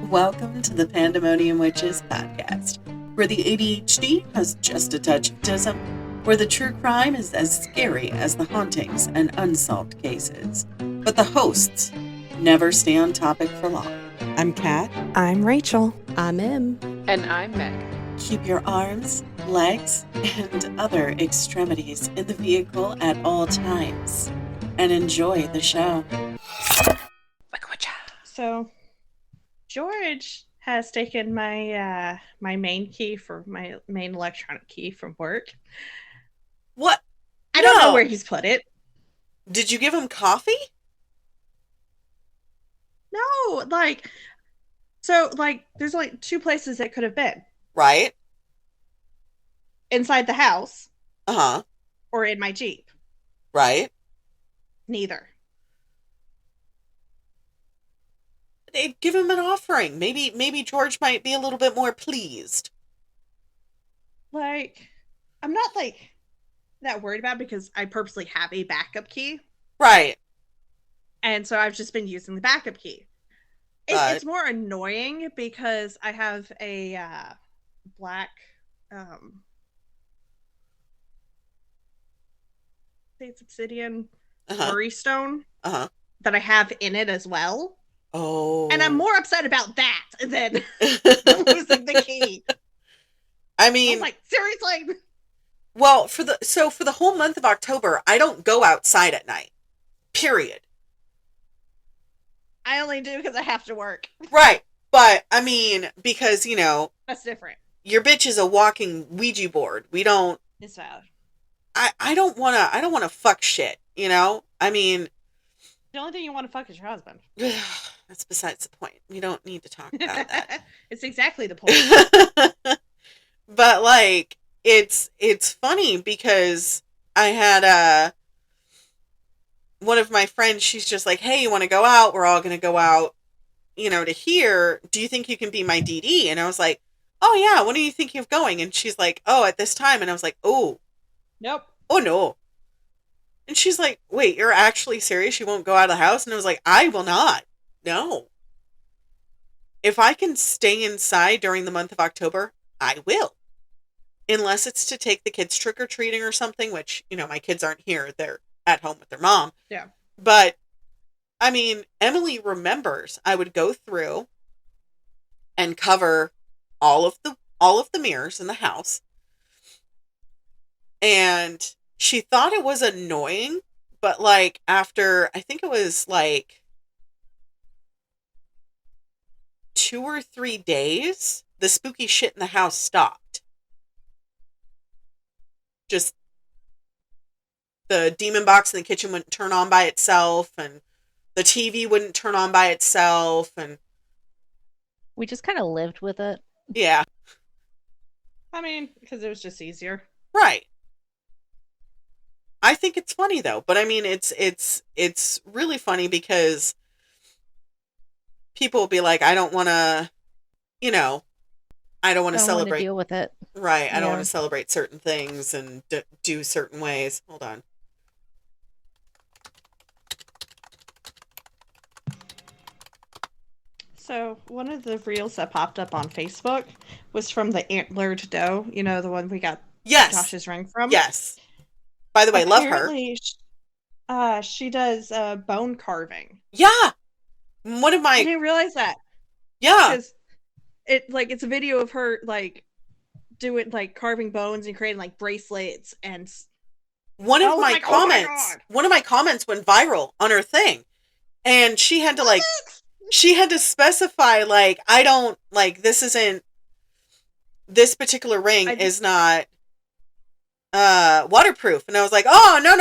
Welcome to the Pandemonium Witches podcast, where the ADHD has just a touch of autism, where the true crime is as scary as the hauntings and unsolved cases. But the hosts never stay on topic for long. I'm Kat. I'm Rachel. I'm Em. And I'm Meg. Keep your arms, legs, and other extremities in the vehicle at all times, and enjoy the show. So, George has taken my my main key for my main electronic key from work. What? I don't know where he's put it. Did you give him coffee? No, there's like two places it could have been. Right. Inside the house. Uh-huh. Or in my Jeep. Right. Neither. They'd give him an offering. Maybe George might be a little bit more pleased. I'm not that worried about it because I purposely have a backup key. Right. And so I've just been using the backup key. It's more annoying because I have a black it's obsidian worry stone that I have in it as well. Oh. And I'm more upset about that than losing the key. I mean, I'm like, seriously? Well, for the whole month of October, I don't go outside at night. Period. I only do because I have to work. Right. But I mean, because, that's different. Your bitch is a walking Ouija board. We don't. It's valid. I don't wanna fuck shit, I mean, the only thing you want to fuck is your husband. That's besides the point. We don't need to talk about that. It's exactly the point. But it's funny because I had one of my friends, she's just like, hey, you want to go out? We're all going to go out, to here. Do you think you can be my DD? And I was like, oh yeah, when are you thinking of going? And she's like, oh, at this time. And I was like, oh. Nope. Oh no. And she's like, wait, you're actually serious? You won't go out of the house? And I was like, I will not. No. If I can stay inside during the month of October, I will. Unless it's to take the kids trick-or-treating or something, which, my kids aren't here. They're at home with their mom. Yeah. But, I mean, Emily remembers I would go through and cover all of the mirrors in the house. And she thought it was annoying, but after, I think it was 2 or 3 days, the spooky shit in the house stopped. Just the demon box in the kitchen wouldn't turn on by itself, and the TV wouldn't turn on by itself, and we just kind of lived with it. Yeah. I mean, because it was just easier. Right. I think it's funny though, but I mean, it's really funny because people will be like, I don't want to, I don't want to celebrate. Deal with it. Right. I don't want to celebrate certain things and do certain ways. Hold on. So one of the reels that popped up on Facebook was from the antlered doe, the one we got Josh's ring from. Yes. By the way, apparently, love her. She does bone carving. Yeah. I didn't realize that. Yeah. Because it's a video of her doing carving bones and creating bracelets and one of my comments went viral on her thing. And she had to specify I don't this particular ring is not waterproof. And I was like, oh, no.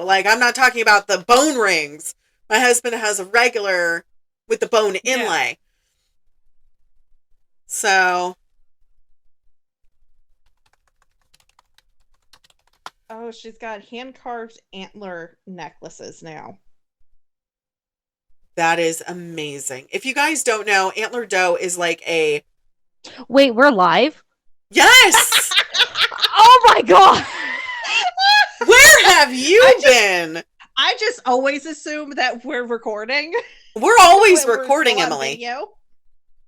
I'm not talking about the bone rings. My husband has a regular with the bone inlay. Yeah. So. Oh, she's got hand-carved antler necklaces now. That is amazing. If you guys don't know, antler doe is a... Wait, we're live? Yes! Oh my god! Where have you been? I just always assume that we're recording. We're always recording, Emily.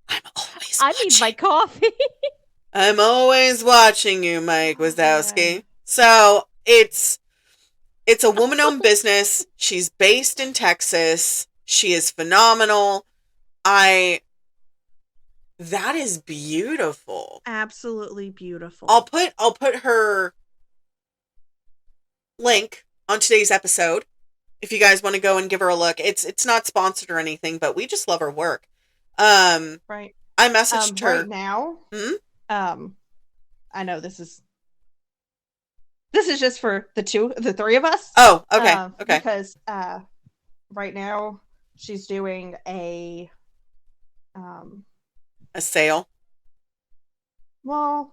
I'm always I watching. need my coffee. I'm always watching you, Mike Wazowski. So it's a woman-owned business. She's based in Texas. She is phenomenal. That is beautiful. Absolutely beautiful. I'll put her link on today's episode if you guys want to go and give her a look. It's not sponsored or anything, but we just love her work. Right. I messaged her right now. Hmm? I know this is just for the three of us. Oh, okay. Okay. Because right now she's doing a sale. Well,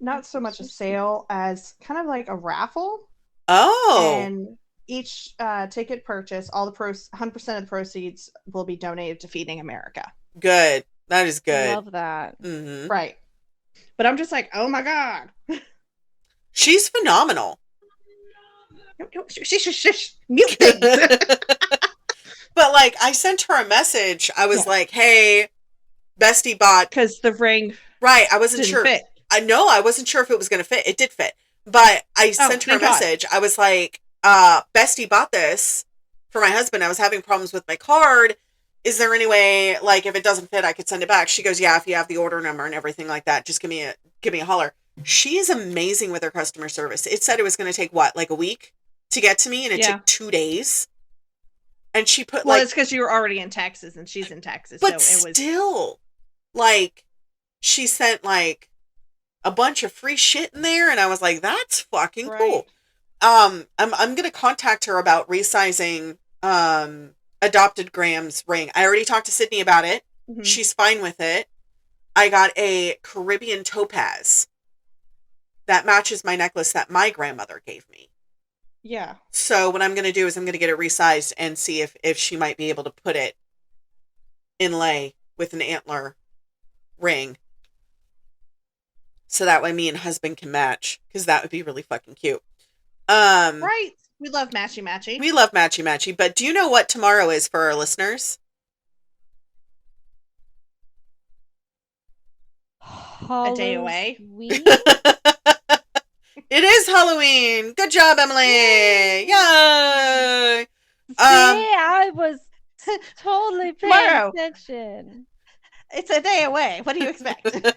not so much a sale as kind of like a raffle. Oh. And each ticket purchase, all the 100% of the proceeds will be donated to Feeding America. Good. That is good. Love that. Mm-hmm. Right. But I'm just like, oh my God. She's phenomenal. Mute things. But like, I sent her a message. I was like, hey, bestie bought. Because the ring. Right. I wasn't sure. Fit. I wasn't sure if it was going to fit. It did fit. But I sent her a message. I was like, bestie bought this for my husband. I was having problems with my card. Is there any way, like, if it doesn't fit, I could send it back? She goes, yeah, if you have the order number and everything like that, just give me a holler. She is amazing with her customer service. It said it was going to take, like a week to get to me, and it took 2 days. And she put, well, it's because you were already in Texas, and she's in Texas. But so it was still, like, she sent, like, a bunch of free shit in there, and I was like, that's fucking cool. I'm going to contact her about resizing, Adopted Graham's ring. I already talked to Sydney about it. Mm-hmm. She's fine with it. I got a Caribbean topaz that matches my necklace that my grandmother gave me. Yeah. So what I'm going to do is I'm going to get it resized and see if she might be able to put it inlay with an antler ring. So that way me and husband can match, because that would be really fucking cute. Right. We love matchy-matchy. We love matchy-matchy, but do you know what tomorrow is for our listeners? A day away. It is Halloween. Good job, Emily. Yay! I was totally paying attention. It's a day away. What do you expect?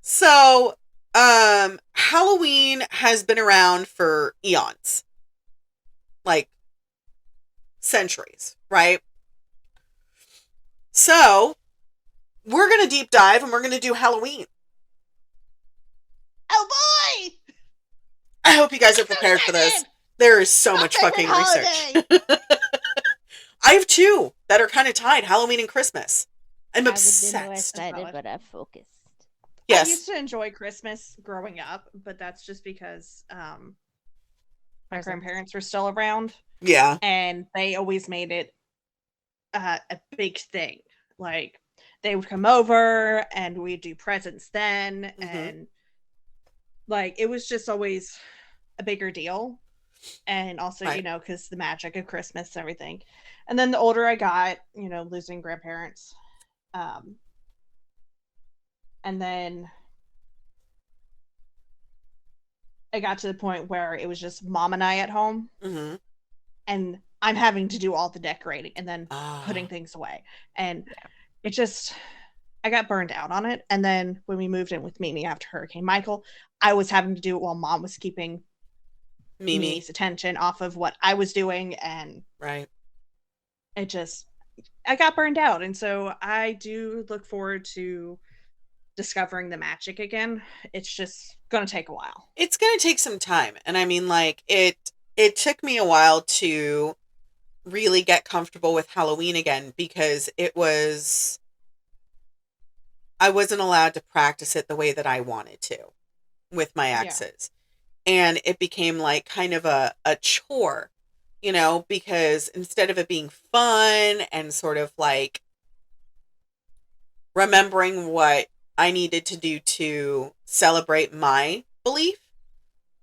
So, Halloween has been around for eons. Like, centuries, right? So, we're going to deep dive and we're going to do Halloween. Oh boy! I hope you guys are prepared for this. There is so much fucking research. I have two that are kind of tied, Halloween and Christmas. I'm obsessed. I would be more excited, but I'm focused. Yes. I used to enjoy Christmas growing up, but that's just because my grandparents were still around. Yeah. And they always made it a big thing. Like, they would come over and we'd do presents then. Mm-hmm. And, like, it was just always a bigger deal. And also, right. Because the magic of Christmas and everything. And then the older I got, losing grandparents. And then it got to the point where it was just mom and I at home. Mm-hmm. And I'm having to do all the decorating and then putting things away. And it just, I got burned out on it. And then when we moved in with Mimi after Hurricane Michael, I was having to do it while mom was keeping Mimi's attention off of what I was doing. And right. I got burned out. And so I do look forward to discovering the magic again. It's just going to take a while. It's going to take some time. And I mean, like, it took me a while to really get comfortable with Halloween again, because I wasn't allowed to practice it the way that I wanted to with my exes. Yeah. And it became like kind of a chore, because instead of it being fun and sort of like remembering what I needed to do to celebrate my belief,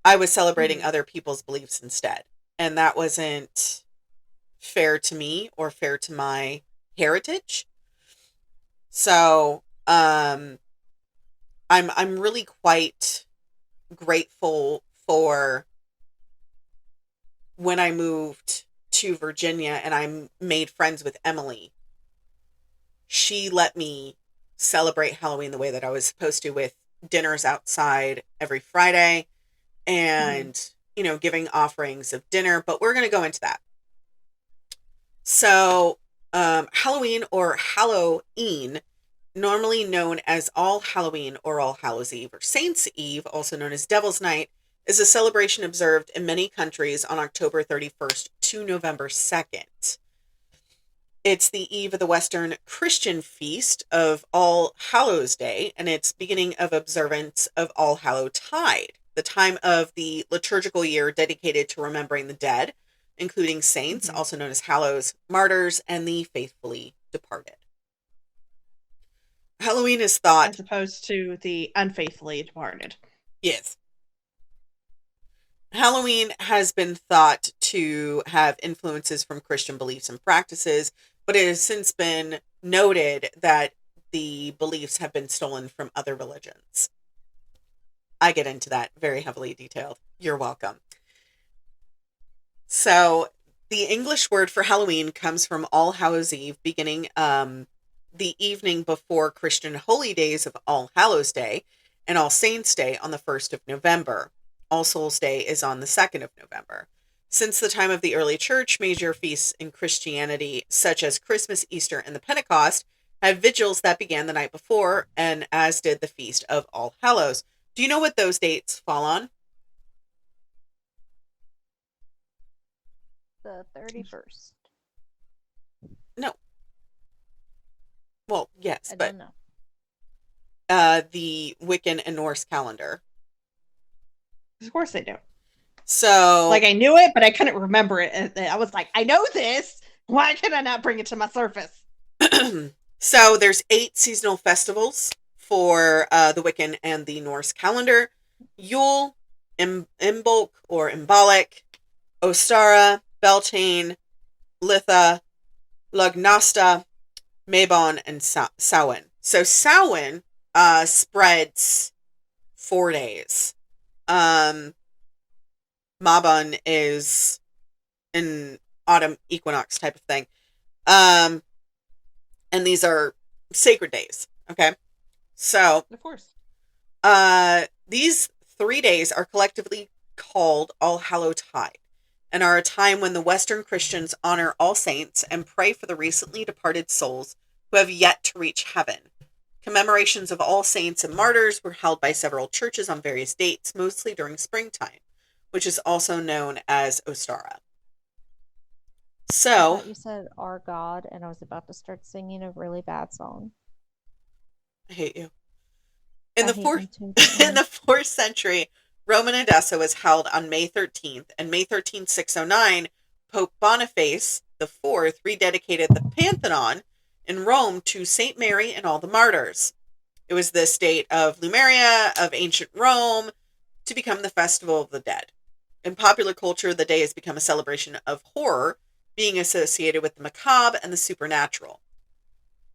I was celebrating other people's beliefs instead. And that wasn't fair to me or fair to my heritage. So, I'm really quite grateful for when I moved to Virginia and I made friends with Emily. She let me celebrate Halloween the way that I was supposed to, with dinners outside every Friday and, giving offerings of dinner, but we're going to go into that. So, Halloween or Halloween, normally known as All Halloween or All Hallows Eve or Saints' Eve, also known as Devil's Night, is a celebration observed in many countries on October 31st to November 2nd. It's the eve of the Western Christian feast of All Hallows Day, and it's beginning of observance of All Hallowtide, the time of the liturgical year dedicated to remembering the dead, including saints, also known as hallows, martyrs, and the faithfully departed. Halloween is thought... as opposed to the unfaithfully departed. Yes. Halloween has been thought to have influences from Christian beliefs and practices, but it has since been noted that the beliefs have been stolen from other religions. I get into that very heavily detailed. You're welcome. So, the English word for Halloween comes from All Hallows Eve, beginning the evening before Christian holy days of All Hallows Day and All Saints Day on the 1st of November. All Souls Day is on the 2nd of November. Since the time of the early church, major feasts in Christianity, such as Christmas, Easter, and the Pentecost, had vigils that began the night before, and as did the Feast of All Hallows. Do you know what those dates fall on? The 31st. No. Well, yes, I but don't know. The Wiccan and Norse calendar. Of course they do. So, like, I knew it, but I couldn't remember it. I was like, I know this. Why can I not bring it to my surface? So there's 8 seasonal festivals for the Wiccan and the Norse calendar: Yule, Imbolc or Imbolic, Ostara, Beltane, Litha, Lugnasta, Mabon, and Samhain. So Samhain spreads 4 days. Mabon is an autumn equinox type of thing. And these are sacred days. Okay. So, of course, these 3 days are collectively called All Hallowtide and are a time when the Western Christians honor all saints and pray for the recently departed souls who have yet to reach heaven. Commemorations of all saints and martyrs were held by several churches on various dates, mostly during springtime, which is also known as Ostara. So, I thought you said our God, and I was about to start singing a really bad song. I hate you. In the 4th century, Roman Edessa was held on May 13th, and May 13th, 609, Pope Boniface IV rededicated the Pantheon in Rome to Saint Mary and all the martyrs. It was the state of Lumeria of ancient Rome to become the festival of the dead. In popular culture, the day has become a celebration of horror, being associated with the macabre and the supernatural.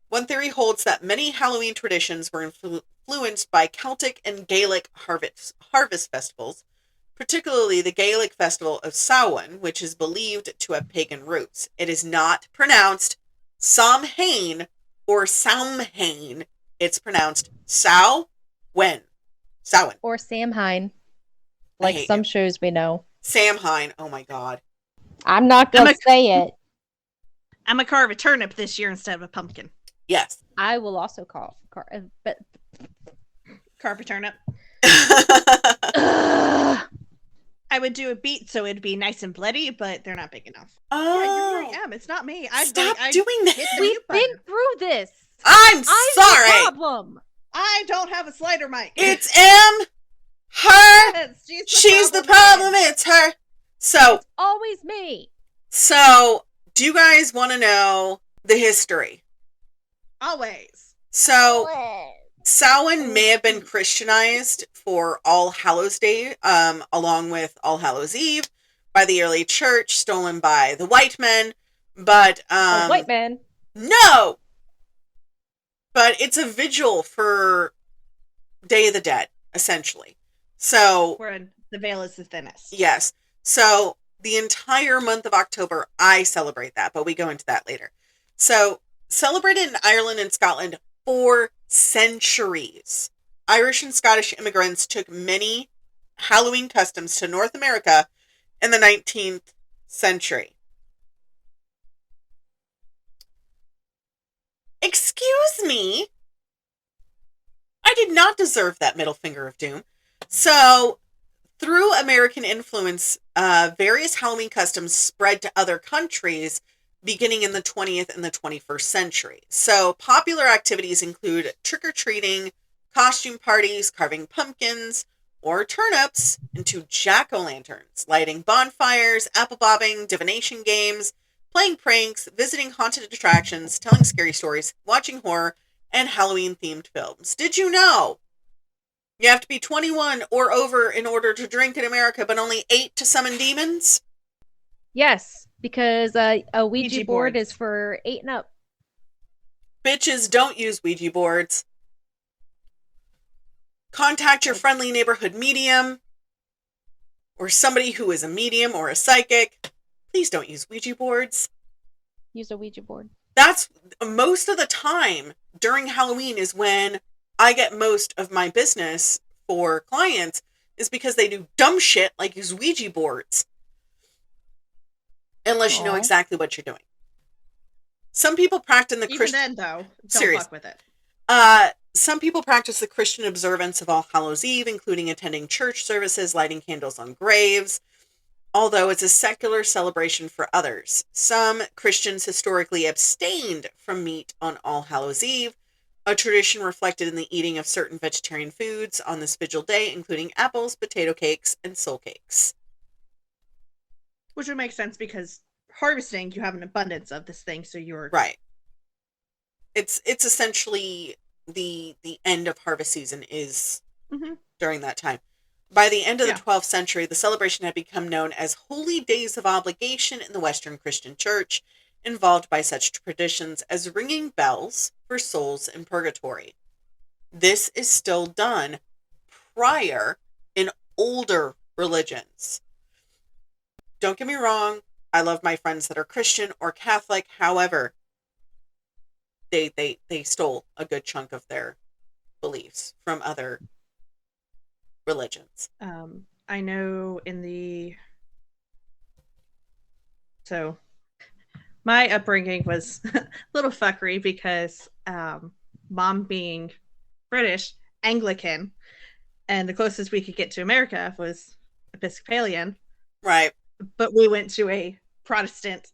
One theory holds that many Halloween traditions were influenced by Celtic and Gaelic harvest festivals, particularly the Gaelic festival of Samhain, which is believed to have pagan roots. It is not pronounced Samhain or Samhain. It's pronounced Samhain. Samhain. Or Samhain. Like some shows we know. Samhain. Oh my God. I'm not going to say it. I'm going to carve a turnip this year instead of a pumpkin. Yes. I will also carve a turnip. I would do a beet so it'd be nice and bloody, but they're not big enough. Oh. Yeah, you're right, Em. It's not me. Stop doing that. We've been through this. I'm sorry. The problem. I don't have a slider mic. It's M. Her. Yes, she's the problem. It's her. So. It's always me. So, do you guys want to know the history? Always. So, Samhain may have been Christianized for All Hallows Day, along with All Hallows Eve, by the early church, stolen by the white men. But white men. No. But it's a vigil for Day of the Dead, essentially. So, Where the veil is the thinnest. yes. So, the entire month of October, I celebrate that, but we go into that later. So, celebrated in Ireland and Scotland for centuries. Irish and Scottish immigrants took many Halloween customs to North America in the 19th century. Excuse me? I did not deserve that middle finger of doom. So, through American influence, various Halloween customs spread to other countries beginning in the 20th and the 21st century. So, popular activities include trick-or-treating, costume parties, carving pumpkins or turnips into jack-o'-lanterns, lighting bonfires, apple bobbing, divination games, playing pranks, visiting haunted attractions, telling scary stories, watching horror, and Halloween-themed films. Did you know you have to be 21 or over in order to drink in America, but only 8 to summon demons? Yes, because a Ouija Ouija board boards. is for 8 and up. Bitches, don't use Ouija boards. Contact your friendly neighborhood medium or somebody who is a medium or a psychic. Please don't use Ouija boards. Use a Ouija board. That's most of the time during Halloween is when I get most of my business for clients, is because they do dumb shit like use Ouija boards. Unless you know Aw. exactly what you're doing. Some people practice the Even Christian. then, though, don't Serious. fuck with it. Some people practice the Christian observance of All Hallows Eve, including attending church services, lighting candles on graves, although it's a secular celebration for others. Some Christians historically abstained from meat on All Hallows Eve, a tradition reflected in the eating of certain vegetarian foods on this vigil day, including apples, potato cakes, and soul cakes. Which would make sense because harvesting, you have an abundance of this thing, so you're Right. It's essentially the end of harvest season is during that time. By the end of the 12th century, the celebration had become known as Holy Days of Obligation in the Western Christian Church, involved by such traditions as ringing bells for souls in purgatory. This is still done prior in older religions. Don't get me wrong, I love my friends that are Christian or Catholic. However, they stole a good chunk of their beliefs from other religions. I know so my upbringing was a little fuckery because mom being British, Anglican, and the closest we could get to America was Episcopalian. Right. But we went to a Protestant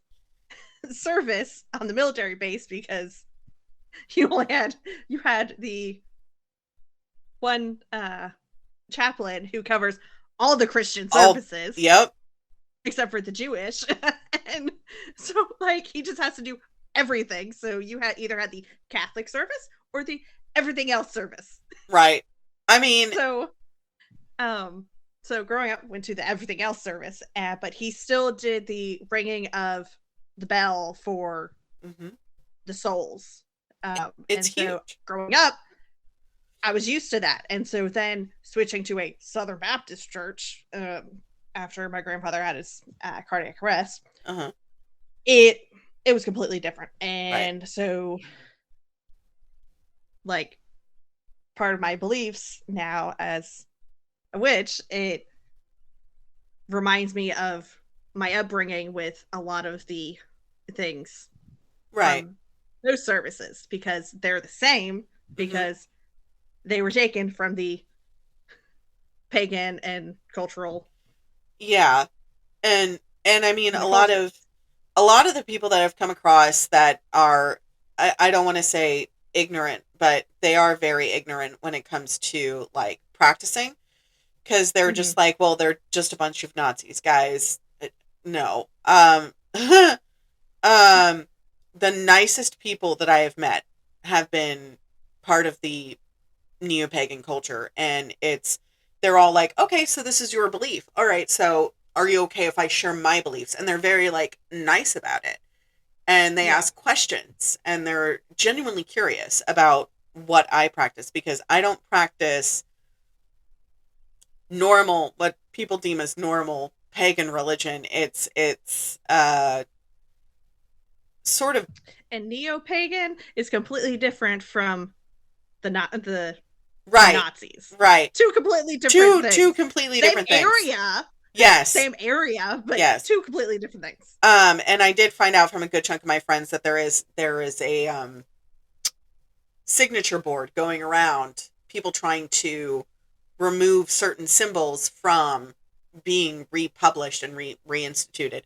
service on the military base because you had the one chaplain who covers all the Christian services. Yep. Except for the Jewish. And so like he just has to do everything. So you either had the Catholic service or the everything else service. Right. I mean, so growing up went to the everything else service, but he still did the ringing of the bell for the souls. It's and so huge. Growing up, I was used to that. And so then switching to a Southern Baptist church, after my grandfather had his cardiac arrest, it was completely different. And so like part of my beliefs now as a witch, it reminds me of my upbringing with a lot of the things from those services, because they're the same, because they were taken from the pagan and cultural. Yeah. And I mean, a lot of the people that I've come across that are, I don't want to say ignorant, but they are very ignorant when it comes to like practicing, because they're just like, well, they're just a bunch of Nazis, guys. No. The nicest people that I have met have been part of the neo-pagan culture, and they're all like, okay, so this is your belief. All right, so are you okay if I share my beliefs? And they're very like nice about it. and they Yeah. ask questions, and they're genuinely curious about what I practice, because I don't practice normal, what people deem as normal pagan religion. It's sort of And neo-pagan is completely different from the right, Nazis. right. Two completely different Two things. completely Same different things. area. Yes. Same area, but yes. two completely different things. And I did find out from a good chunk of my friends that there is a signature board going around, people trying to remove certain symbols from being republished and reinstituted.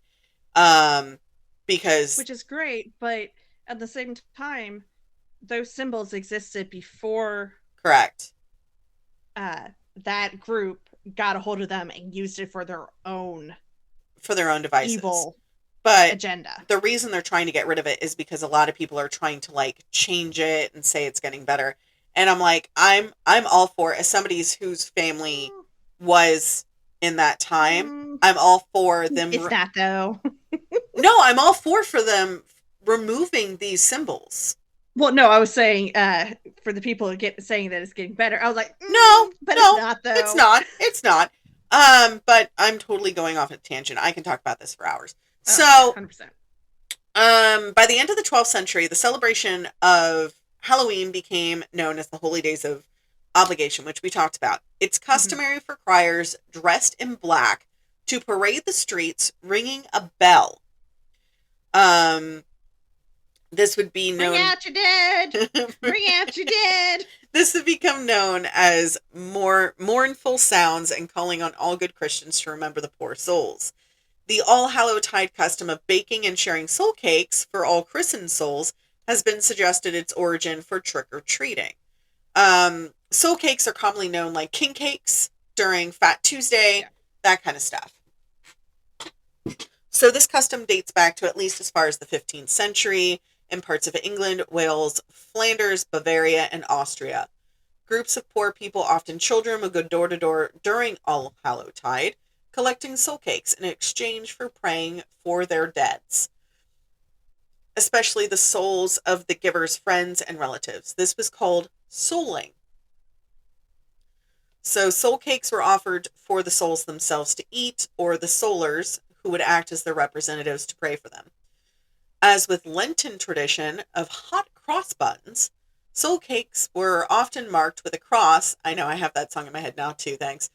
Because which is great, but at the same time, those symbols existed before correct. That group got a hold of them and used it for their own devices. Evil but agenda. The reason they're trying to get rid of it is because a lot of people are trying to like change it and say it's getting better. And I'm like, I'm all for, as somebody whose family was in that time, I'm all for them. It's not though. No, I'm all for them removing these symbols. Well, no, I was saying for the people saying that it's getting better. I was like, no, but no, it's not though. It's not. But I'm totally going off a tangent. I can talk about this for hours. Oh, so, 100%. By the end of the 12th century, the celebration of Halloween became known as the Holy Days of Obligation, which we talked about. It's customary for criers dressed in black to parade the streets, ringing a bell. This would be known. Bring out your dead. Bring out your dead. This would become known as more mournful sounds and calling on all good Christians to remember the poor souls. The All Hallowtide custom of baking and sharing soul cakes for all christened souls has been suggested its origin for trick-or-treating. Soul cakes are commonly known like king cakes during Fat Tuesday, that kind of stuff. So this custom dates back to at least as far as the 15th century in parts of England, Wales, Flanders, Bavaria, and Austria. Groups of poor people, often children, would go door to door during All Hallowtide, collecting soul cakes in exchange for praying for their deads, especially the souls of the giver's friends and relatives. This was called souling. So soul cakes were offered for the souls themselves to eat, or the soulers, who would act as their representatives to pray for them. As with Lenten tradition of hot cross buns, soul cakes were often marked with a cross. I know, I have that song in my head now too, thanks.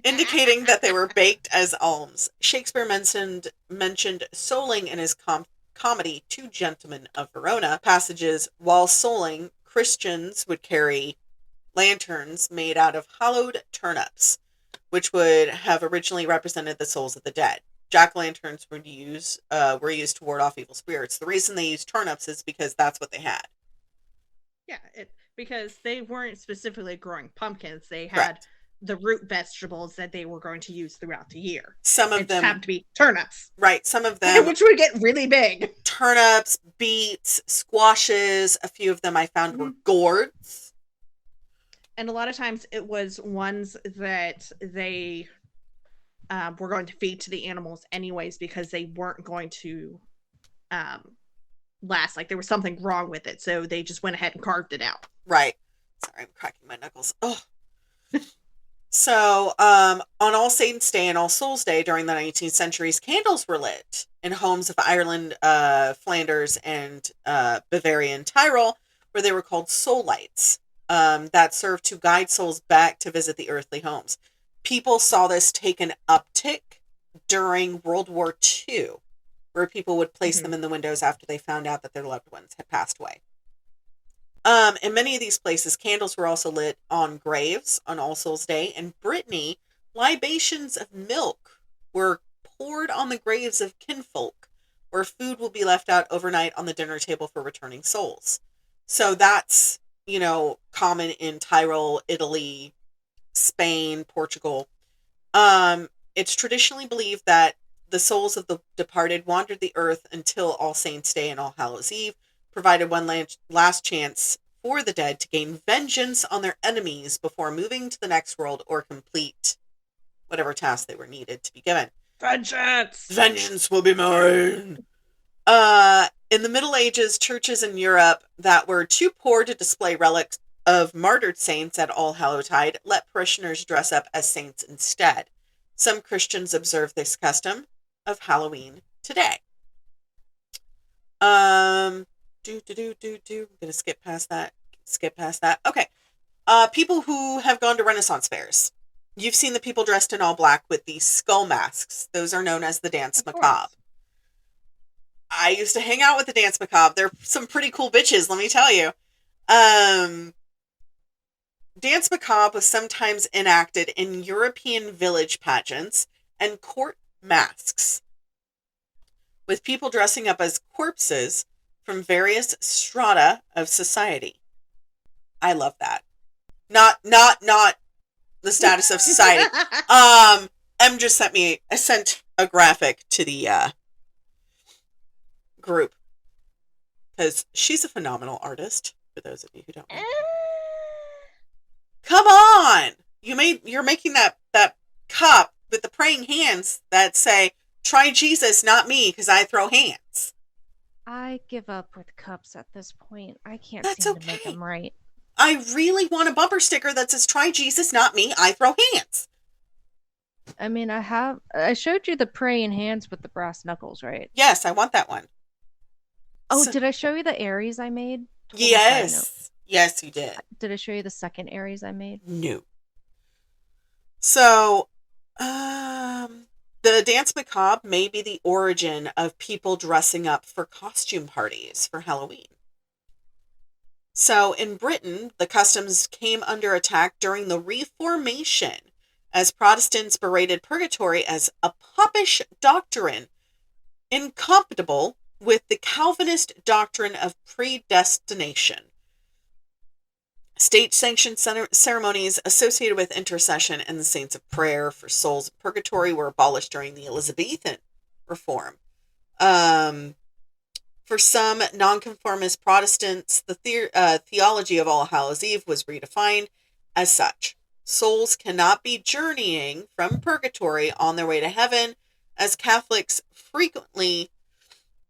Indicating that they were baked as alms. Shakespeare mentioned souling in his comedy Two Gentlemen of Verona passages. While souling, Christians would carry lanterns made out of hollowed turnips, which would have originally represented the souls of the dead. Jack-o'-lanterns were used to ward off evil spirits. The reason they used turnips is because that's what they had. Yeah, because they weren't specifically growing pumpkins. They had Correct. the root vegetables that they were going to use throughout the year. Some of them happened to be turnips. Right, some of them. Which would get really big. Turnips, beets, squashes. A few of them I found were gourds. And a lot of times it was ones that they were going to feed to the animals anyways, because they weren't going to last. Like there was something wrong with it, so they just went ahead and carved it out. Right. Sorry, I'm cracking my knuckles. Oh. So, on All Saints' Day and All Souls' Day during the 19th centuries, candles were lit in homes of Ireland, Flanders, and Bavarian Tyrol, where they were called soul lights, that served to guide souls back to visit the earthly homes. People saw this take an uptick during World War II, where people would place them in the windows after they found out that their loved ones had passed away. In many of these places, candles were also lit on graves on All Souls' Day. In Brittany, libations of milk were poured on the graves of kinfolk, where food will be left out overnight on the dinner table for returning souls. So that's, common in Tyrol, Italy, Spain, Portugal. It's traditionally believed that the souls of the departed wandered the earth until All Saints' Day and All Hallows' Eve, provided one last chance for the dead to gain vengeance on their enemies before moving to the next world or complete whatever task they were needed to be given. Vengeance! Vengeance will be mine! In the Middle Ages, churches in Europe that were too poor to display relics of martyred saints at All Hallowtide let parishioners dress up as saints instead. Some Christians observe this custom of Halloween today. I'm gonna skip past that. Okay. People who have gone to Renaissance fairs. You've seen the people dressed in all black with these skull masks. Those are known as the dance Of macabre. course. I used to hang out with the dance macabre. They're some pretty cool bitches, let me tell you. Dance macabre was sometimes enacted in European village pageants and court masks, with people dressing up as corpses from various strata of society. I love that. Not the status of society. Em just sent a graphic to the group because she's a phenomenal artist. For those of you who don't know, come on, you're making that cup with the praying hands that say "Try Jesus, not me," because I throw hands. I give up with cups at this point. I can't That's seem okay. to make them right. I really want a bumper sticker that says "Try Jesus, not me, I throw hands." I mean, I showed you the praying hands with the brass knuckles, right? Yes, I want that one. Oh, So, did I show you the Aries I made? Total side note. Yes, you did. Did I show you the second Aries I made? No. So, the dance macabre may be the origin of people dressing up for costume parties for Halloween. So, in Britain, the customs came under attack during the Reformation as Protestants berated purgatory as a popish doctrine, incompatible with the Calvinist doctrine of predestination. State-sanctioned ceremonies associated with intercession and the saints of prayer for souls in purgatory were abolished during the Elizabethan reform. For some nonconformist Protestants, the theology of All Hallows Eve was redefined as such. Souls cannot be journeying from purgatory on their way to heaven, as Catholics frequently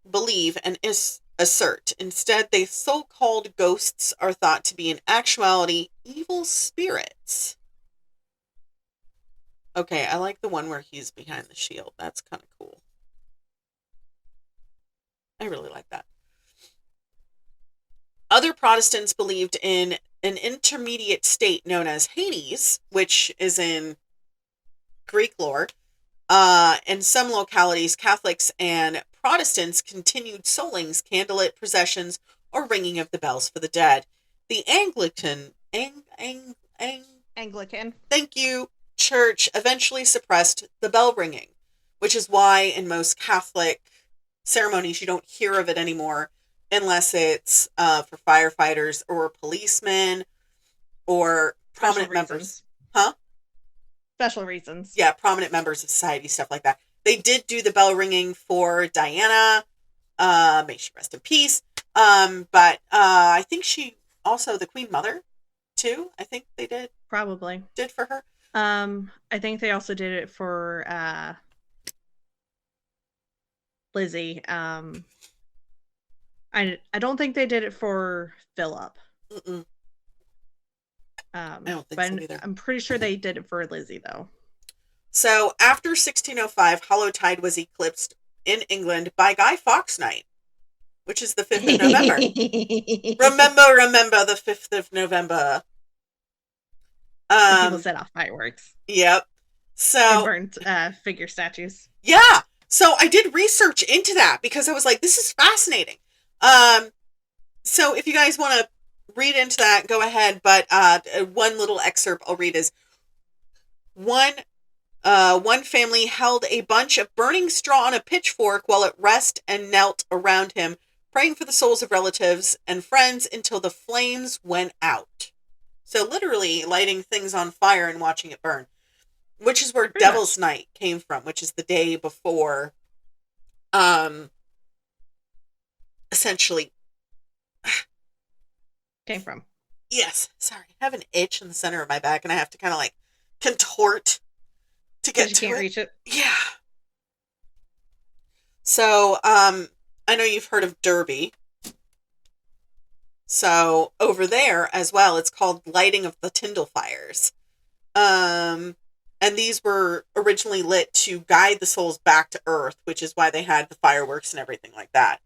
believe and assert. Instead, the so-called ghosts are thought to be in actuality evil spirits. Okay, I like the one where he's behind the shield. That's kind of cool. I really like that. Other Protestants believed in an intermediate state known as Hades, which is in Greek lore. In some localities, Catholics and Protestants continued soulings, candlelit processions, or ringing of the bells for the dead. The Anglican thank you, Church eventually suppressed the bell ringing, which is why in most Catholic ceremonies you don't hear of it anymore unless it's for firefighters or policemen or prominent members. Huh? Special reasons. Yeah, prominent members of society, stuff like that. They did do the bell ringing for Diana. May she rest in peace. But I think she also the Queen Mother too. I think they did for her. I think they also did it for Lizzie. I don't think they did it for Philip. I don't think so either. I'm pretty sure they did it for Lizzie, though. So, after 1605, Hallowtide was eclipsed in England by Guy Fawkes Night, which is the 5th of November. Remember the 5th of November. People set off fireworks. Yep. So and burned figure statues. Yeah. So I did research into that because I was like, this is fascinating. So if you guys want to read into that, go ahead. But one little excerpt I'll read is one family held a bunch of burning straw on a pitchfork while at rest and knelt around him, praying for the souls of relatives and friends until the flames went out. So literally lighting things on fire and watching it burn, which is where Pretty Devil's Night came from, which is the day before, essentially. Came from. Yes. Sorry. I have an itch in the center of my back and I have to kind of like contort to get to you can't it. reach it. Yeah. So, I know you've heard of Derby. So over there as well, it's called lighting of the Tyndall fires. And these were originally lit to guide the souls back to Earth, which is why they had the fireworks and everything like that.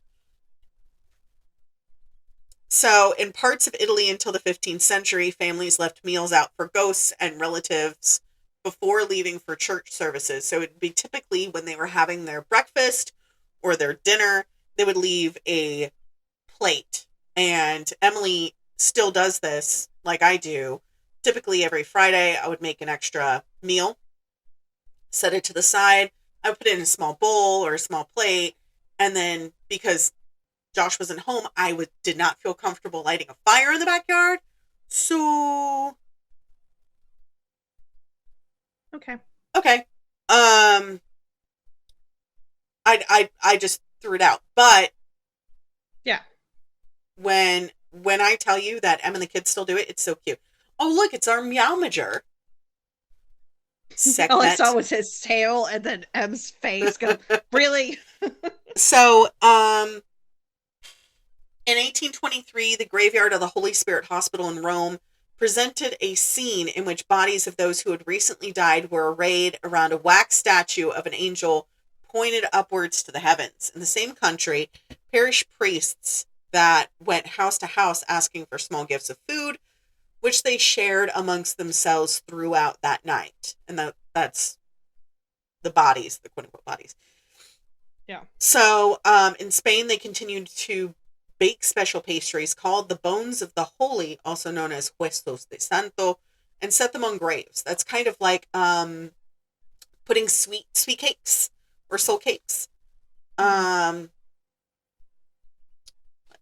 So in parts of Italy until the 15th century, families left meals out for ghosts and relatives before leaving for church services. So it'd be typically when they were having their breakfast or their dinner, they would leave a plate. And Emily still does this, like I do. Typically every Friday, I would make an extra meal, set it to the side. I would put it in a small bowl or a small plate. And then because Josh wasn't home, did not feel comfortable lighting a fire in the backyard. So Okay. I just threw it out. But yeah, when I tell you that Em and the kids still do it, it's so cute. Oh, look, it's our Meowmager. All I saw was his tail and then M's face. Go, really? So, in 1823, the graveyard of the Holy Spirit Hospital in Rome presented a scene in which bodies of those who had recently died were arrayed around a wax statue of an angel pointed upwards to the heavens. In the same country, parish priests that went house to house asking for small gifts of food, which they shared amongst themselves throughout that night. And that's the bodies, the quote-unquote bodies. Yeah. So in Spain, they continued to bake special pastries called the bones of the holy, also known as huesos de santo, and set them on graves. That's kind of like putting sweet cakes or soul cakes. Let's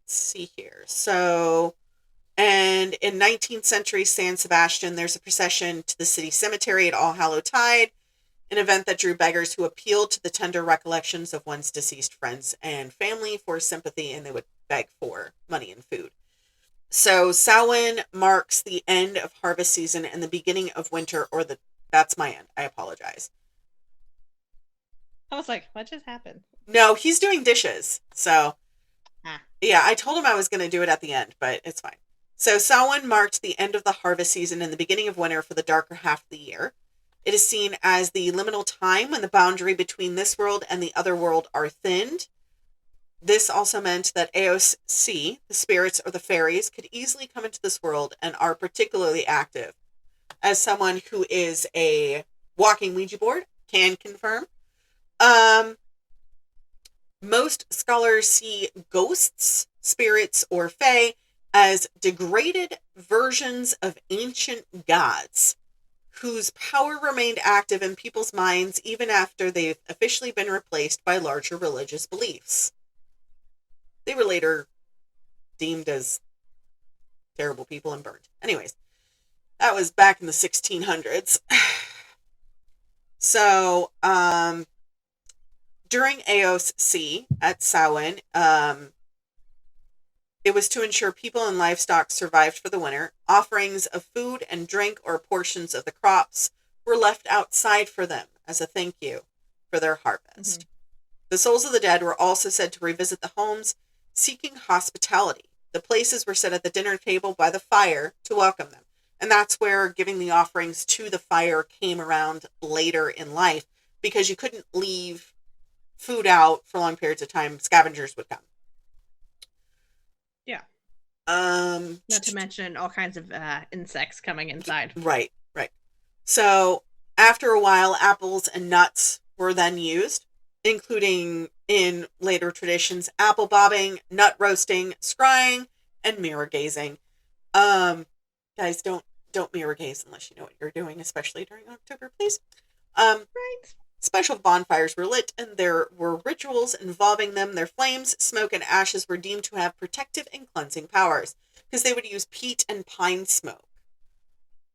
see here. So, and in 19th century San Sebastian, there's a procession to the city cemetery at All Hallowtide, an event that drew beggars who appealed to the tender recollections of one's deceased friends and family for sympathy, and they would beg for money and food. So Samhain marks the end of harvest season and the beginning of winter, that's my end. I apologize. I was like, what just happened? No, he's doing dishes. So, yeah, I told him I was going to do it at the end, but it's fine. So Samhain marked the end of the harvest season and the beginning of winter for the darker half of the year. It is seen as the liminal time when the boundary between this world and the other world are thinned. This also meant that AOC, the spirits or the fairies, could easily come into this world and are particularly active. As someone who is a walking Ouija board, can confirm. Most scholars see ghosts, spirits, or fae as degraded versions of ancient gods whose power remained active in people's minds even after they've officially been replaced by larger religious beliefs. They were later deemed as terrible people and burned. Anyways, that was back in the 1600s. So, during AOC at Samhain, it was to ensure people and livestock survived for the winter. Offerings of food and drink or portions of the crops were left outside for them as a thank you for their harvest. Mm-hmm. The souls of the dead were also said to revisit the homes, seeking hospitality. The places were set at the dinner table by the fire to welcome them. And that's where giving the offerings to the fire came around later in life, because you couldn't leave food out for long periods of time. Scavengers would come. Yeah. Not to mention all kinds of insects coming inside. Right. So after a while, apples and nuts were then used, including in later traditions, apple bobbing, nut roasting, scrying, and mirror gazing. Guys, don't mirror gaze unless you know what you're doing, especially during October, please. Right. Special bonfires were lit, and there were rituals involving them. Their flames, smoke, and ashes were deemed to have protective and cleansing powers, because they would use peat and pine smoke.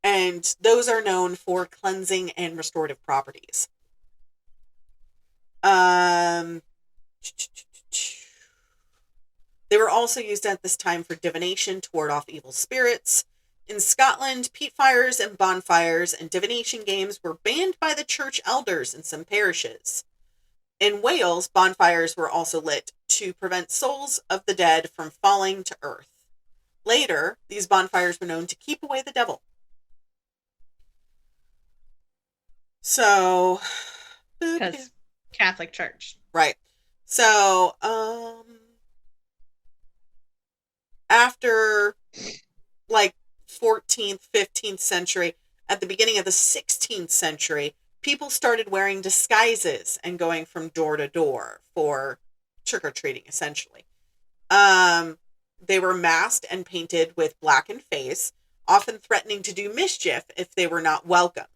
And those are known for cleansing and restorative properties. They were also used at this time for divination to ward off evil spirits. In Scotland, peat fires and bonfires and divination games were banned by the church elders in some parishes. In Wales, bonfires were also lit to prevent souls of the dead from falling to earth. Later, these bonfires were known to keep away the devil. So, Because Catholic Church. right. So, after like 14th, 15th century, at the beginning of the 16th century, people started wearing disguises and going from door to door for trick-or-treating, essentially. They were masked and painted with blackened face, often threatening to do mischief if they were not welcomed.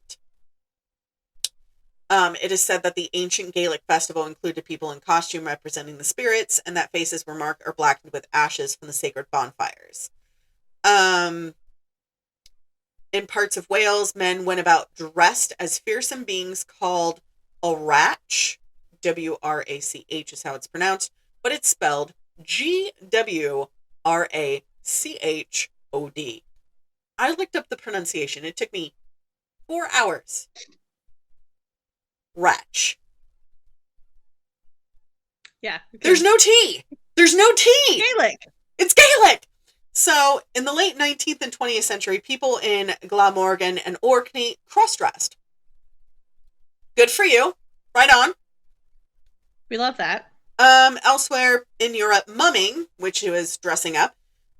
It is said that the ancient Gaelic festival included people in costume representing the spirits, and that faces were marked or blackened with ashes from the sacred bonfires. In parts of Wales, men went about dressed as fearsome beings called Wrach. W-R-A-C-H is how it's pronounced, but it's spelled G-W-R-A-C-H-O-D. I looked up the pronunciation. It took me 4 hours. Wrach. Yeah. There's no T. There's no T. Gaelic. It's Gaelic. So, in the late 19th and 20th century, people in Glamorgan and Orkney cross-dressed. Good for you. Right on. We love that. Elsewhere in Europe, mumming, which was dressing up,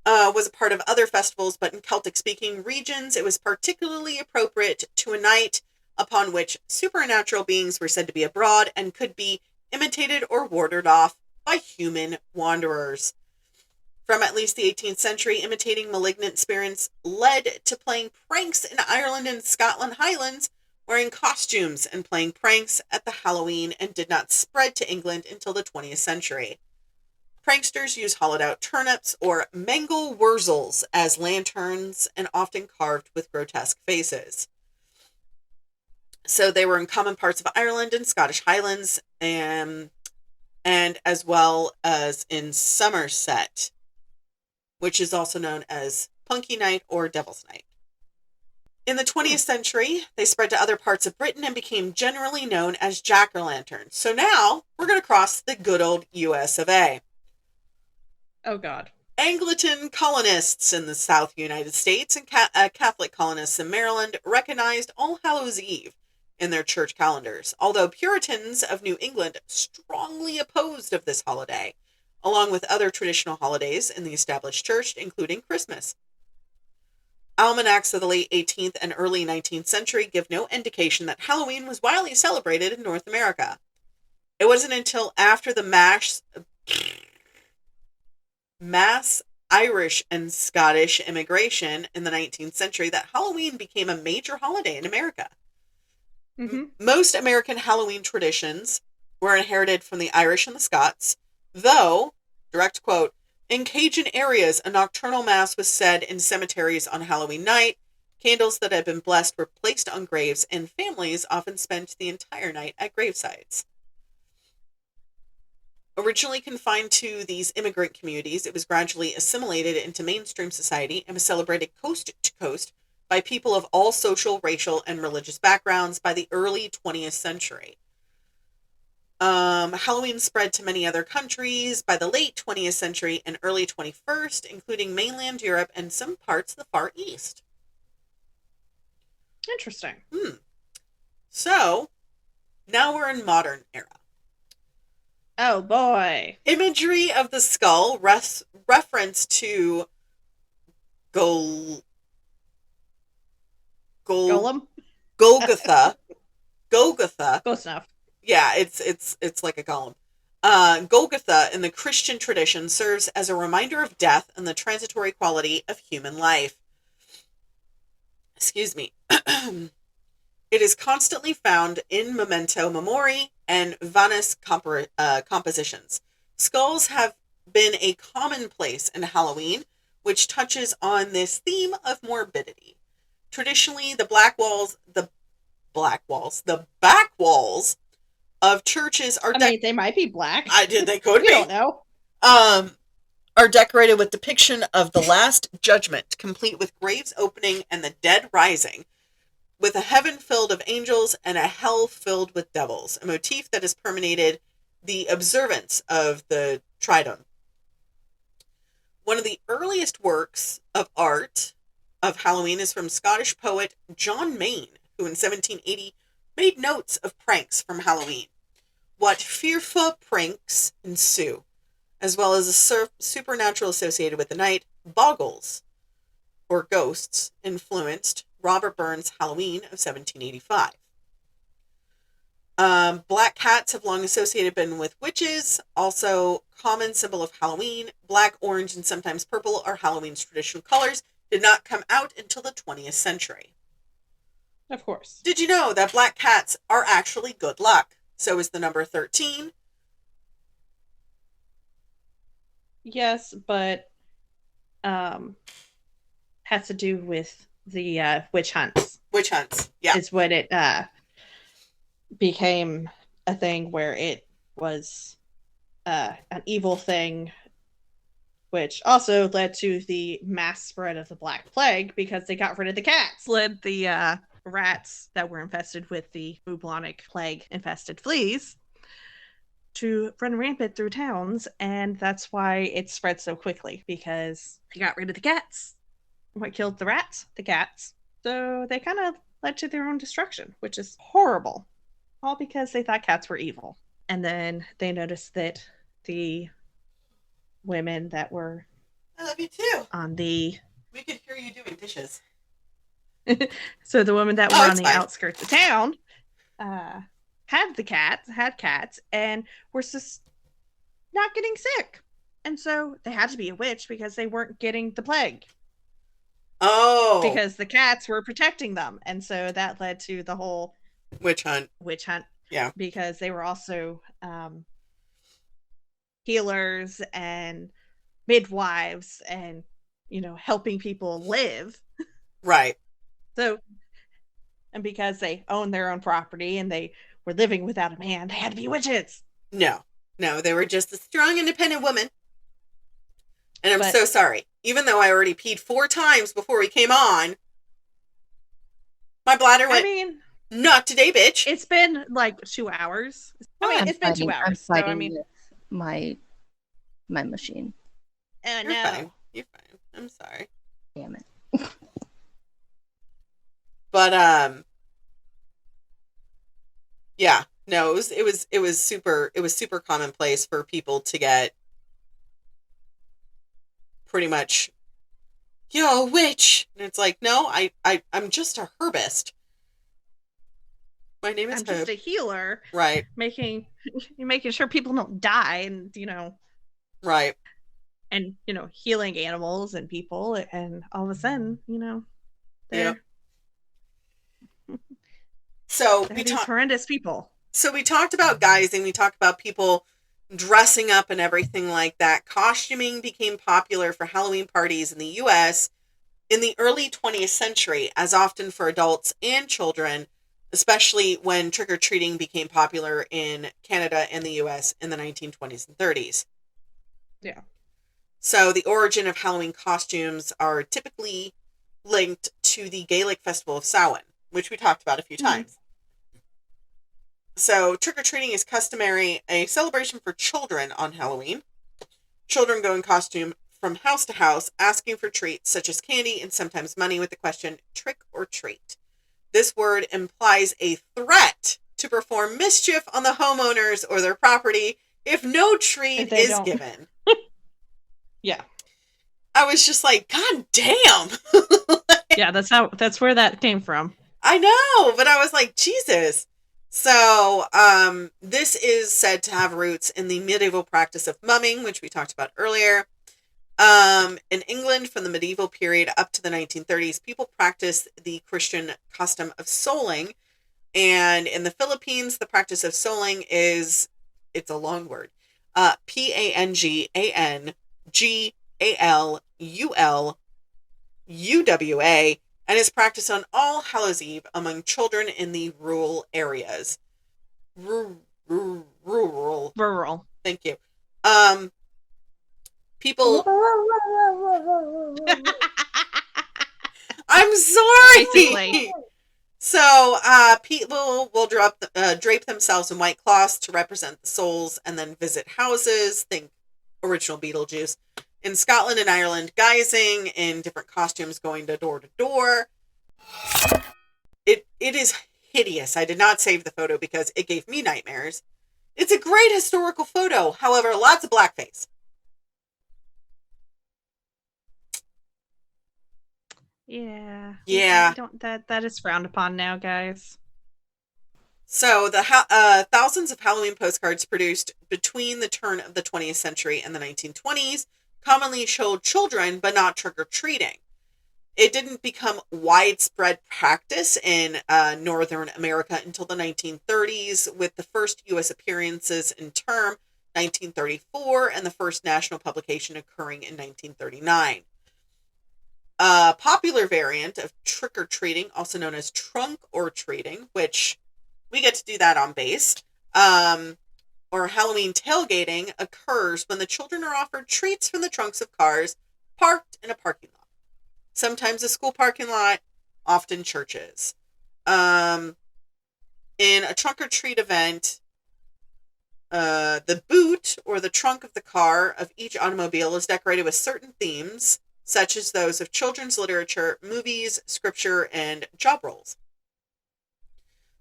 was a part of other festivals, but in Celtic-speaking regions, it was particularly appropriate to a night upon which supernatural beings were said to be abroad and could be imitated or warded off by human wanderers. From at least the 18th century, imitating malignant spirits led to playing pranks in Ireland and Scotland Highlands, wearing costumes and playing pranks at the Halloween, and did not spread to England until the 20th century. Pranksters used hollowed-out turnips or Mangel wurzels as lanterns and often carved with grotesque faces. So they were in common parts of Ireland and Scottish Highlands, and as well as in Somerset, which is also known as Punky Night or Devil's Night. In the 20th century, they spread to other parts of Britain and became generally known as jack-o'-lanterns. So now, we're going to cross the good old US of A. Oh, God. Anglican colonists in the South United States and Catholic colonists in Maryland recognized All Hallows Eve in their church calendars, although Puritans of New England strongly opposed of this holiday, along with other traditional holidays in the established church, including Christmas. Almanacs of the late 18th and early 19th century give no indication that Halloween was widely celebrated in North America. It wasn't until after the mass Irish and Scottish immigration in the 19th century that Halloween became a major holiday in America. Mm-hmm. Most American Halloween traditions were inherited from the Irish and the Scots, though, direct quote, in Cajun areas, a nocturnal mass was said in cemeteries on Halloween night. Candles that had been blessed were placed on graves, and families often spent the entire night at gravesites. Originally confined to these immigrant communities, it was gradually assimilated into mainstream society and was celebrated coast to coast by people of all social, racial, and religious backgrounds by the early 20th century. Halloween spread to many other countries by the late 20th century and early 21st, including mainland Europe and some parts of the Far East. Interesting. So, now we're in modern era. Oh, boy. Imagery of the skull, reference to Golem? Golgotha. Close enough. Yeah, it's like a golem. Golgotha in the Christian tradition serves as a reminder of death and the transitory quality of human life. Excuse me. It is constantly found in memento mori and Vanitas compositions. Skulls have been a commonplace in Halloween, which touches on this theme of morbidity. Traditionally, the back walls of churches are they might be black. They could be. You don't know. Are decorated with depiction of the Last Judgment, complete with graves opening and the dead rising, with a heaven filled with angels and a hell filled with devils, a motif that has permeated the observance of the tried them. One of the earliest works of art of Halloween is from Scottish poet John Mayne, who in 1780 made notes of pranks from Halloween. What fearful pranks ensue, as well as a supernatural associated with the night, bogles, or ghosts, influenced Robert Burns' Halloween of 1785. Black cats have long been with witches, also common symbol of Halloween. Black, orange, and sometimes purple are Halloween's traditional colors, did not come out until the 20th century. Of course. Did you know that black cats are actually good luck? So is the number 13. Yes, but has to do with the witch hunts. Witch hunts, yeah. Is what it became a thing where it was an evil thing, which also led to the mass spread of the Black Plague because they got rid of the cats. Led the rats that were infested with the bubonic plague infested fleas to run rampant through towns, and that's why it spread so quickly, because they got rid of the cats. What killed the rats? The cats. So they kind of led to their own destruction, which is horrible. All because they thought cats were evil. And then they noticed that the women that were I love you too. on the... We could hear you doing dishes. So the women that were on the outskirts of town had cats, and were just not getting sick. And so they had to be a witch because they weren't getting the plague. Oh. Because the cats were protecting them. And so that led to the whole witch hunt. Yeah. Because they were also healers and midwives and, helping people live. Right. So, and because they owned their own property and they were living without a man, they had to be witches. No, they were just a strong, independent woman. And I'm so sorry. Even though I already peed 4 times before we came on, my bladder went, not today, bitch. It's been like 2 hours. It's been 2 hours. I'm fighting with my machine. You're fine. You're fine. I'm sorry. Damn it. But yeah, no, it was super commonplace for people to get pretty much, you're a witch, and it's like, no, I'm just a herbist. My name is I'm just a healer, right? Making sure people don't die, and right, and healing animals and people, and all of a sudden, they're. Yep. So these horrendous people. So we talked about guising. We talked about people dressing up and everything like that. Costuming became popular for Halloween parties in the U.S. in the early 20th century, as often for adults and children, especially when trick-or-treating became popular in Canada and the U.S. in the 1920s and 30s. Yeah. So the origin of Halloween costumes are typically linked to the Gaelic festival of Samhain, which we talked about a few times. So, trick-or-treating is customary, a celebration for children on Halloween. Children go in costume from house to house, asking for treats such as candy and sometimes money with the question, trick or treat. This word implies a threat to perform mischief on the homeowners or their property if no treat is given. Yeah. I was just like, God damn! Yeah, that's where that came from. I know, but I was like, Jesus. So, this is said to have roots in the medieval practice of mumming, which we talked about earlier. In England, from the medieval period up to the 1930s, people practiced the Christian custom of souling. And in the Philippines, the practice of souling it's a long word, Pangaluluwa, and is practiced on All Hallows Eve among children in the rural areas. Rural. Thank you. People. I'm sorry. Basically. So, people will drape themselves in white cloths to represent the souls and then visit houses, think original Beetlejuice. In Scotland and Ireland, guising in different costumes, going to door. It is hideous. I did not save the photo because it gave me nightmares. It's a great historical photo. However, lots of blackface. Yeah. Yeah. Don't that is frowned upon now, guys. So the thousands of Halloween postcards produced between the turn of the 20th century and the 1920s commonly showed children, but not trick-or-treating. It didn't become widespread practice in Northern America until the 1930s, with the first U.S. appearances in term 1934 and the first national publication occurring in 1939. A popular variant of trick-or-treating, also known as trunk-or-treating, which we get to do that on base, or Halloween tailgating, occurs when the children are offered treats from the trunks of cars parked in a parking lot. Sometimes a school parking lot, often churches. In a trunk-or-treat event, the boot or the trunk of the car of each automobile is decorated with certain themes, such as those of children's literature, movies, scripture, and job roles.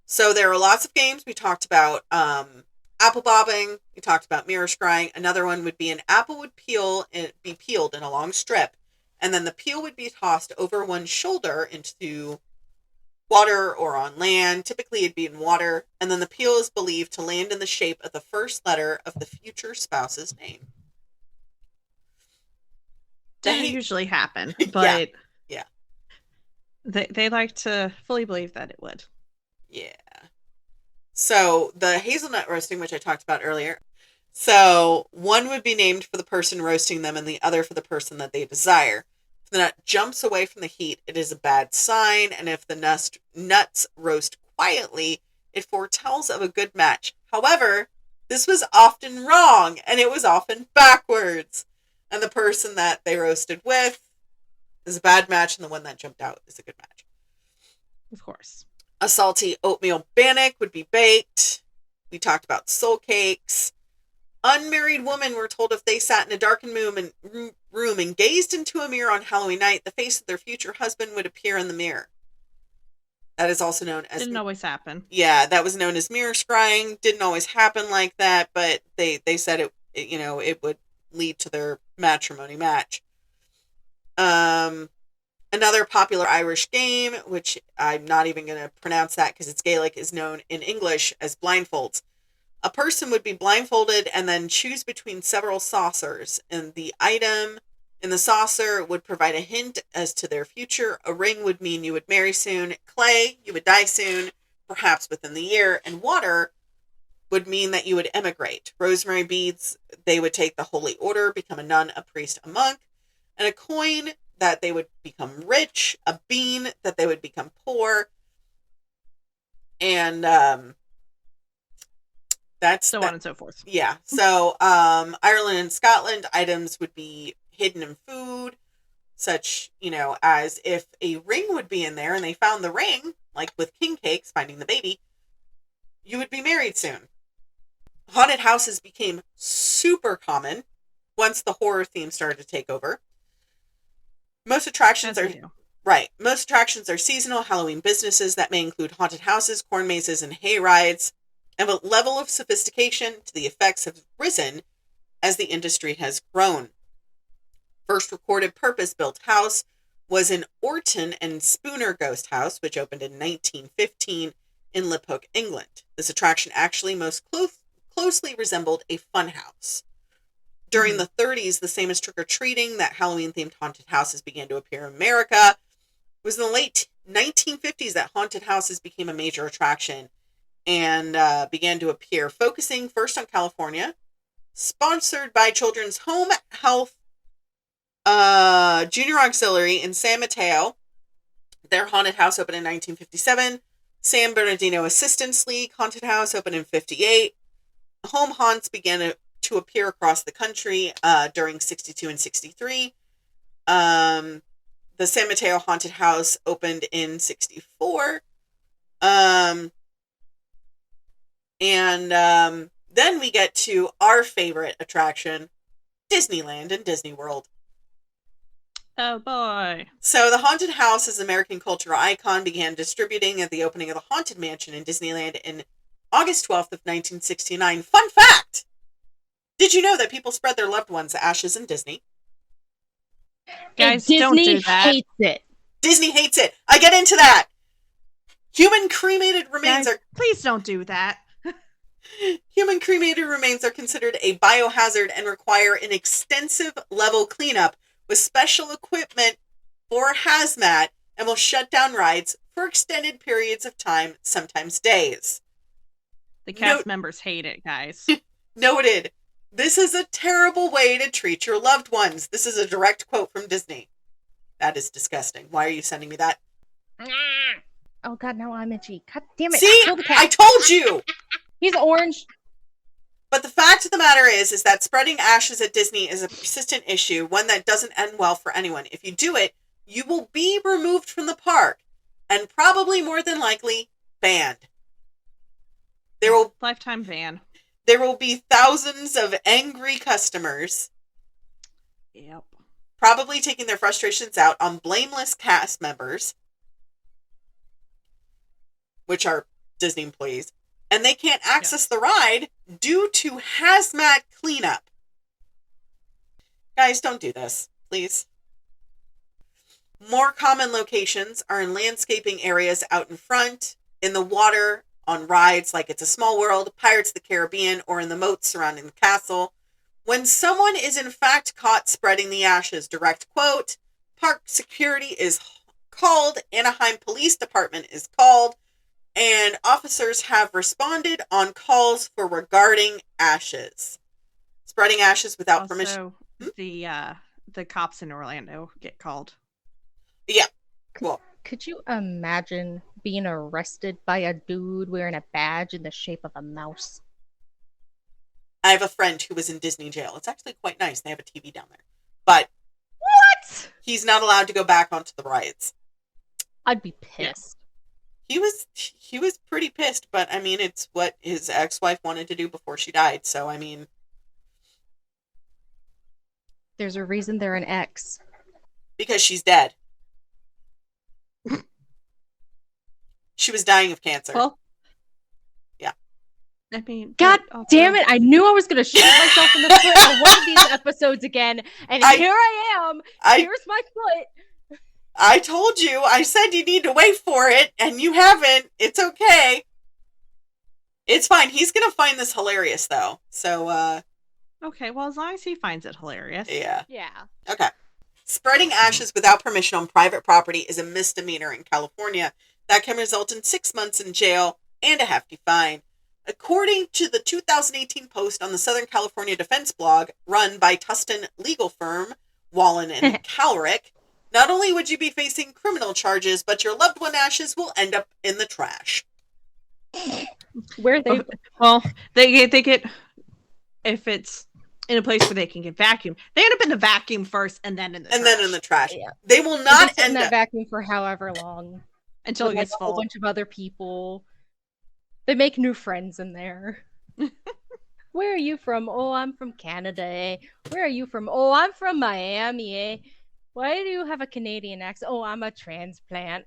So there are lots of games. We talked about apple bobbing. We talked about mirror scrying. Another one would be an apple would be peeled in a long strip, and then the peel would be tossed over one's shoulder into water or on land. Typically, it'd be in water, and then the peel is believed to land in the shape of the first letter of the future spouse's name. Doesn't usually happen, but yeah. They like to fully believe that it would. Yeah. So the hazelnut roasting, which I talked about earlier. So one would be named for the person roasting them and the other for the person that they desire. If the nut jumps away from the heat, it is a bad sign. And if the nuts roast quietly, it foretells of a good match. However, this was often wrong and it was often backwards. And the person that they roasted with is a bad match and the one that jumped out is a good match. Of course. A salty oatmeal bannock would be baked. We talked about soul cakes. Unmarried women were told if they sat in a darkened room and gazed into a mirror on Halloween night, the face of their future husband would appear in the mirror. That is also known as... Didn't always happen. Yeah, that was known as mirror scrying. Didn't always happen like that, but they said it would lead to their matrimony match. Another popular Irish game, which I'm not even going to pronounce that because it's Gaelic, is known in English as blindfolds. A person would be blindfolded and then choose between several saucers, and the item in the saucer would provide a hint as to their future. A ring would mean you would marry soon. Clay, you would die soon, perhaps within the year. And water would mean that you would emigrate. Rosemary beads, they would take the holy order, become a nun, a priest, a monk. And a coin, that they would become rich. A bean, that they would become poor. And that's so on and so forth. Yeah. So Ireland and Scotland, items would be hidden in food, such, as if a ring would be in there and they found the ring, like with king cakes, finding the baby, you would be married soon. Haunted houses became super common once the horror theme started to take over. Most attractions are seasonal Halloween businesses that may include haunted houses, corn mazes, and hay rides. And the level of sophistication to the effects have risen as the industry has grown. First recorded purpose-built house was in Orton and Spooner Ghost House, which opened in 1915 in Liphook, England. This attraction actually most closely resembled a fun house. During the 30s, the same as trick-or-treating, that Halloween-themed haunted houses began to appear in America. It was in the late 1950s that haunted houses became a major attraction and began to appear, focusing first on California, sponsored by Children's Home Health Junior Auxiliary in San Mateo. Their haunted house opened in 1957. San Bernardino Assistance League haunted house opened in 58. Home haunts began to appear across the country during 62 and 63. The San Mateo haunted house opened in 64. And then we get to our favorite attraction, Disneyland and Disney World. Oh boy. So the haunted house as an American cultural icon began distributing at the opening of the Haunted Mansion in Disneyland in August 12th of 1969. Fun fact! Did you know that people spread their loved ones' ashes in Disney? Guys, Disney don't do that. hates it. Disney hates it. I get into that. Human cremated remains Guys, please don't do that. Human cremated remains are considered a biohazard and require an extensive level cleanup with special equipment for hazmat, and will shut down rides for extended periods of time, sometimes days. The cast members hate it, guys. Noted. This is a terrible way to treat your loved ones. This is a direct quote from Disney. That is disgusting. Why are you sending me that? Oh god, now I'm itchy. God damn it. See? Kill the cat. I told you! He's orange. But the fact of the matter is that spreading ashes at Disney is a persistent issue, one that doesn't end well for anyone. If you do it, you will be removed from the park, and probably more than likely, banned. Lifetime ban. There will be thousands of angry customers. Yep. Probably taking their frustrations out on blameless cast members, which are Disney employees, and they can't access the ride due to hazmat cleanup. Guys, don't do this, please. More common locations are in landscaping areas out in front, in the water, on rides like It's a Small World, Pirates of the Caribbean, or in the moats surrounding the castle. When someone is in fact caught spreading the ashes, direct quote, park security is called, Anaheim Police Department is called, and officers have responded on calls for regarding ashes. Spreading ashes without permission. The cops in Orlando get called. Yeah. Cool. Could you imagine being arrested by a dude wearing a badge in the shape of a mouse? I have a friend who was in Disney jail. It's actually quite nice. They have a TV down there. But what? He's not allowed to go back onto the rides. I'd be pissed. He was pretty pissed, but I mean, it's what his ex-wife wanted to do before she died. So, I mean, there's a reason they're an ex. Because she's dead. She was dying of cancer. Well, yeah. I mean, God damn it! I knew I was gonna shoot myself in the foot on one of these episodes again, and here I am. Here's my foot. I told you. I said you need to wait for it, and you haven't. It's okay. It's fine. He's gonna find this hilarious, though. So, okay. Well, as long as he finds it hilarious. Yeah. Yeah. Okay. Spreading ashes without permission on private property is a misdemeanor in California that can result in 6 months in jail and a hefty fine. According to the 2018 post on the Southern California Defense blog run by Tustin legal firm Wallen and Calrick, not only would you be facing criminal charges, but your loved one ashes will end up in the trash. Where they they get, if it's in a place where they can get vacuumed, they end up in the vacuum first and then in the trash. Then in the trash. Yeah. They will not end in that vacuum for however long. Until it gets full. A whole bunch of other people. They make new friends in there. Where are you from? Oh, I'm from Canada. Eh? Where are you from? Oh, I'm from Miami. Eh? Why do you have a Canadian accent? Oh, I'm a transplant.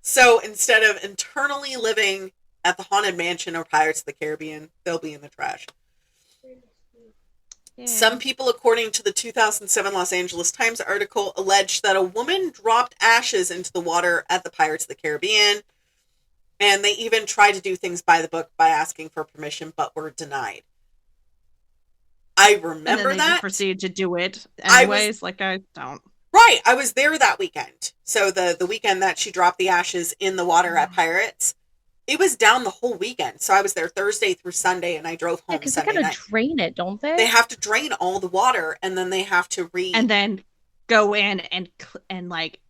So instead of internally living at the Haunted Mansion or Pirates of the Caribbean, they'll be in the trash. Yeah. Some people, according to the 2007 Los Angeles Times article, alleged that a woman dropped ashes into the water at the Pirates of the Caribbean, and they even tried to do things by the book by asking for permission, but were denied. I remember and then they that. Just proceeded to do it anyways. I don't. Right, I was there that weekend. So the weekend that she dropped the ashes in the water at Pirates. It was down the whole weekend, so I was there Thursday through Sunday, and I drove home Sunday night. Because they gotta drain it, don't they? They have to drain all the water, and then they have to and then go in and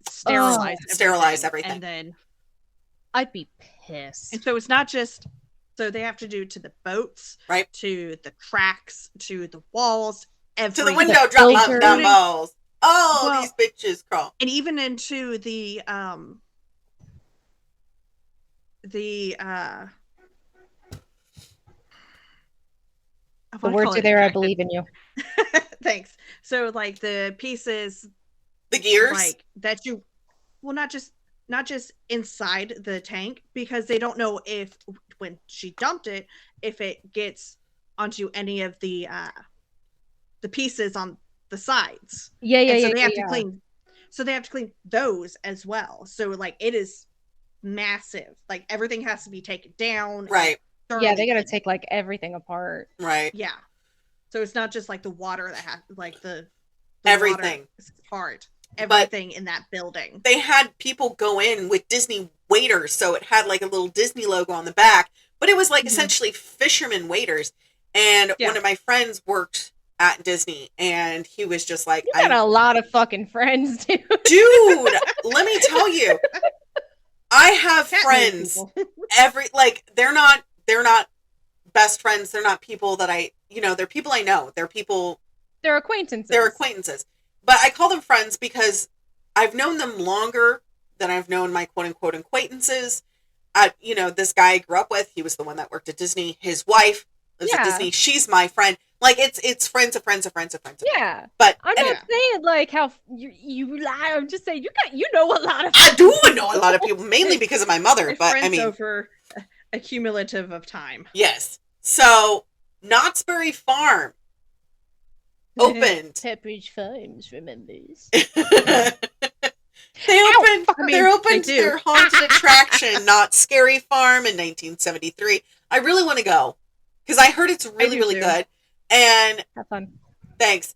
sterilize everything. And then I'd be pissed. And so it's not just they have to do to the boats, right? To the tracks, to the walls, to the window drop down balls. Oh, these bitches crawl, and even into the words are there. I believe in you. Thanks. So like the pieces The gears? like that you well not just inside the tank, because they don't know if when she dumped it, if it gets onto any of the pieces on the sides. Yeah, yeah, And so yeah, they yeah, have to yeah. clean those as well. So like it is massive. Like everything has to be taken down. Right. Yeah, they gotta Cleaned. take like everything apart. Right. Yeah. So it's not just like the water that has like the Everything. water part. But Everything in that building. they had people go in with Disney waiters, so it had like a little Disney logo on the back, but it was like essentially fisherman waiters. And one of my friends worked at Disney, and he was just like, You got a lot of fucking friends, dude. Dude, let me tell you, I have friends they're not best friends. They're not people that they're people I know. They're acquaintances. They're acquaintances. But I call them friends because I've known them longer than I've known my quote unquote acquaintances. This guy I grew up with, he was the one that worked at Disney. His wife lives at Disney. She's my friend. Like it's friends of friends of friends of friends. Yeah. But I'm not saying like how you lie. I'm just saying you know a lot of I do know a lot of people, mainly because of my mother, but I mean over a cumulative of time. Yes. So Knott's Farm opened. Pepperidge Farms remembers. They opened their haunted attraction, Not Scary Farm, in 1973. I really want to go because I heard it's really, really good. And have fun. Thanks.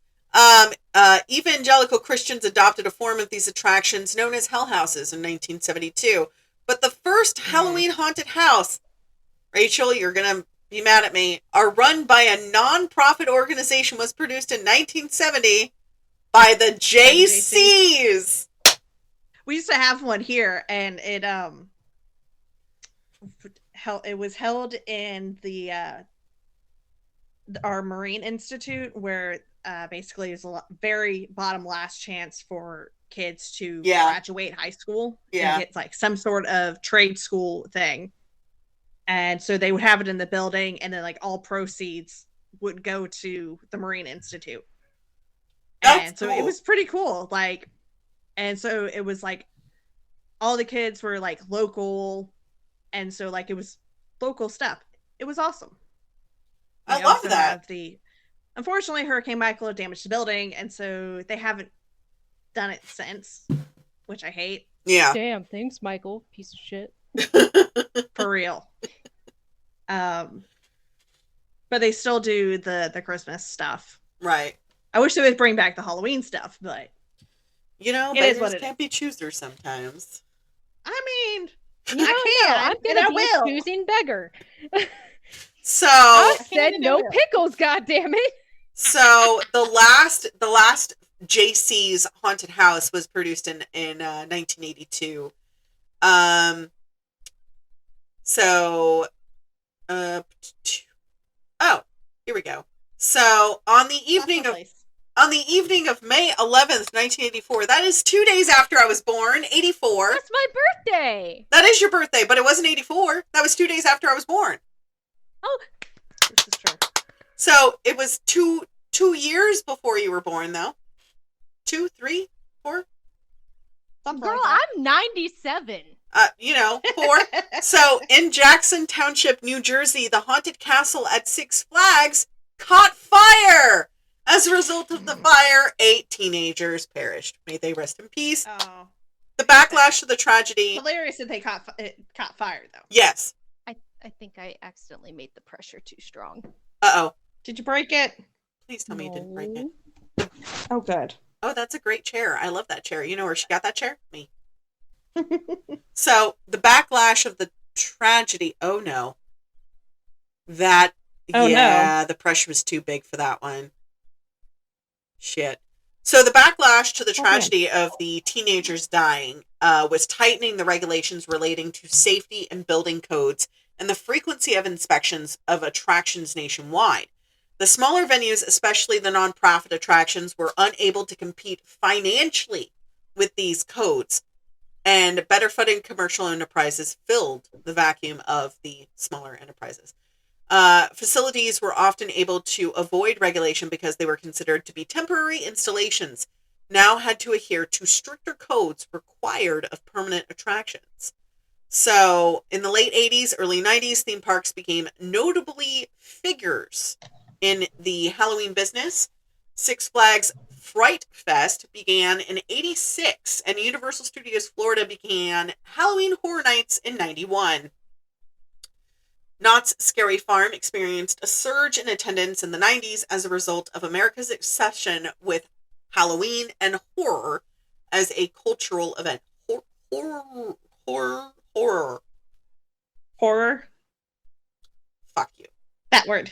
Evangelical Christians adopted a form of these attractions known as hell houses in 1972. But the first Halloween haunted house, Rachel, you're going to be mad at me, are run by a non-profit organization, was produced in 1970 by the JCs. We used to have one here, and it was held in the our Marine Institute, where basically is a very bottom last chance for kids to graduate high school and get like some sort of trade school thing. And so they would have it in the building, and then like all proceeds would go to the Marine Institute. And so it was pretty cool. Like, and so it was like all the kids were like local, and so like it was local stuff. It was awesome. I love that. Unfortunately, Hurricane Michael damaged the building, and so they haven't done it since, which I hate. Yeah. Damn, thanks, Michael. Piece of shit. For real. But they still do the Christmas stuff. Right. I wish they would bring back the Halloween stuff, but beggars can't be choosers sometimes. I mean, I'm gonna be choosing beggar. So I said no pickles, goddammit. So the last JC's haunted house was produced in 1982. Here we go. So on the evening of May 11th, 1984, that is 2 days after I was born, 84. That's my birthday. That is your birthday, but it wasn't 84. That was 2 days after I was born. Oh, this is true. So it was two years before you were born, though. 2, 3, 4. Something girl, like I'm 97. 4. So in Jackson Township, New Jersey, the haunted castle at Six Flags caught fire. As a result of the fire, 8 teenagers perished. May they rest in peace. Oh. The backlash of the tragedy. Hilarious that they caught fire, though. Yes. I think I accidentally made the pressure too strong. Uh-oh. Did you break it? Please tell me you didn't break it. Oh, good. Oh, that's a great chair. I love that chair. You know where she got that chair? Me. So, the backlash of the tragedy. Oh, no. The pressure was too big for that one. Shit. So the backlash to the tragedy of the teenagers dying was tightening the regulations relating to safety and building codes and the frequency of inspections of attractions nationwide. The smaller venues, especially the nonprofit attractions, were unable to compete financially with these codes, and better-footed commercial enterprises filled the vacuum of the smaller enterprises. Facilities were often able to avoid regulation because they were considered to be temporary installations, now had to adhere to stricter codes required of permanent attractions. So, in the late 80s, early 90s, theme parks became notably figures in the Halloween business. Six Flags Fright Fest began in 86, and Universal Studios Florida began Halloween Horror Nights in 91. Knott's Scary Farm experienced a surge in attendance in the 90s as a result of America's obsession with Halloween and horror as a cultural event. Horror. Fuck you. That word.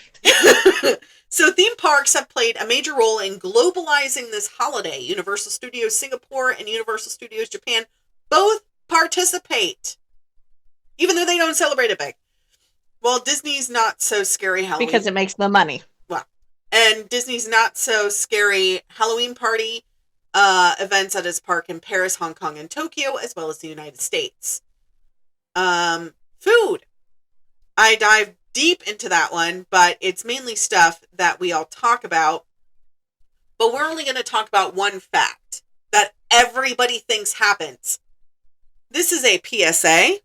So theme parks have played a major role in globalizing this holiday. Universal Studios Singapore and Universal Studios Japan both participate, even though they don't celebrate it big. Well, Disney's Not So Scary Halloween. Because it makes the money. Well, and Disney's Not So Scary Halloween Party events at its park in Paris, Hong Kong, and Tokyo, as well as the United States. Food. I dive deep into that one, but it's mainly stuff that we all talk about. But we're only going to talk about one fact that everybody thinks happens. This is a PSA.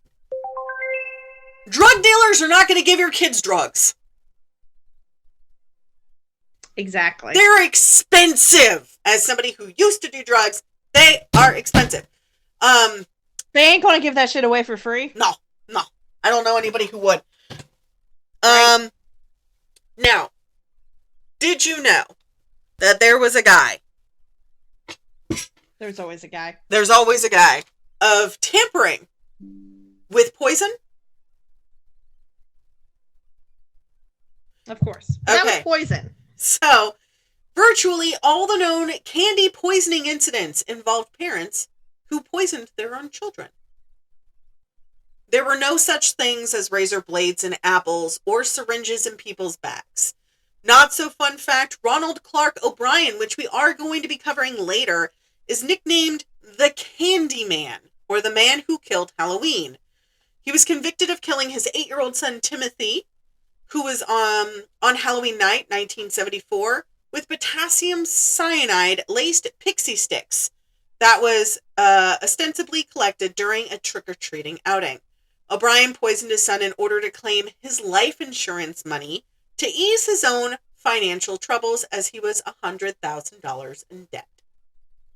Drug dealers are not going to give your kids drugs. Exactly. They're expensive. As somebody who used to do drugs, they are expensive. They ain't going to give that shit away for free. No. I don't know anybody who would. Right. Now, did you know that there was a guy? There's always a guy. There's always a guy of tampering with poison. Of course. That was poison. So, virtually all the known candy poisoning incidents involved parents who poisoned their own children. There were no such things as razor blades in apples or syringes in people's backs. Not so fun fact, Ronald Clark O'Brien, which we are going to be covering later, is nicknamed the Candyman, or the man who killed Halloween. He was convicted of killing his 8-year-old son Timothy, who was on Halloween night, 1974, with potassium cyanide laced pixie sticks that was ostensibly collected during a trick-or-treating outing. O'Brien poisoned his son in order to claim his life insurance money to ease his own financial troubles, as he was $100,000 in debt.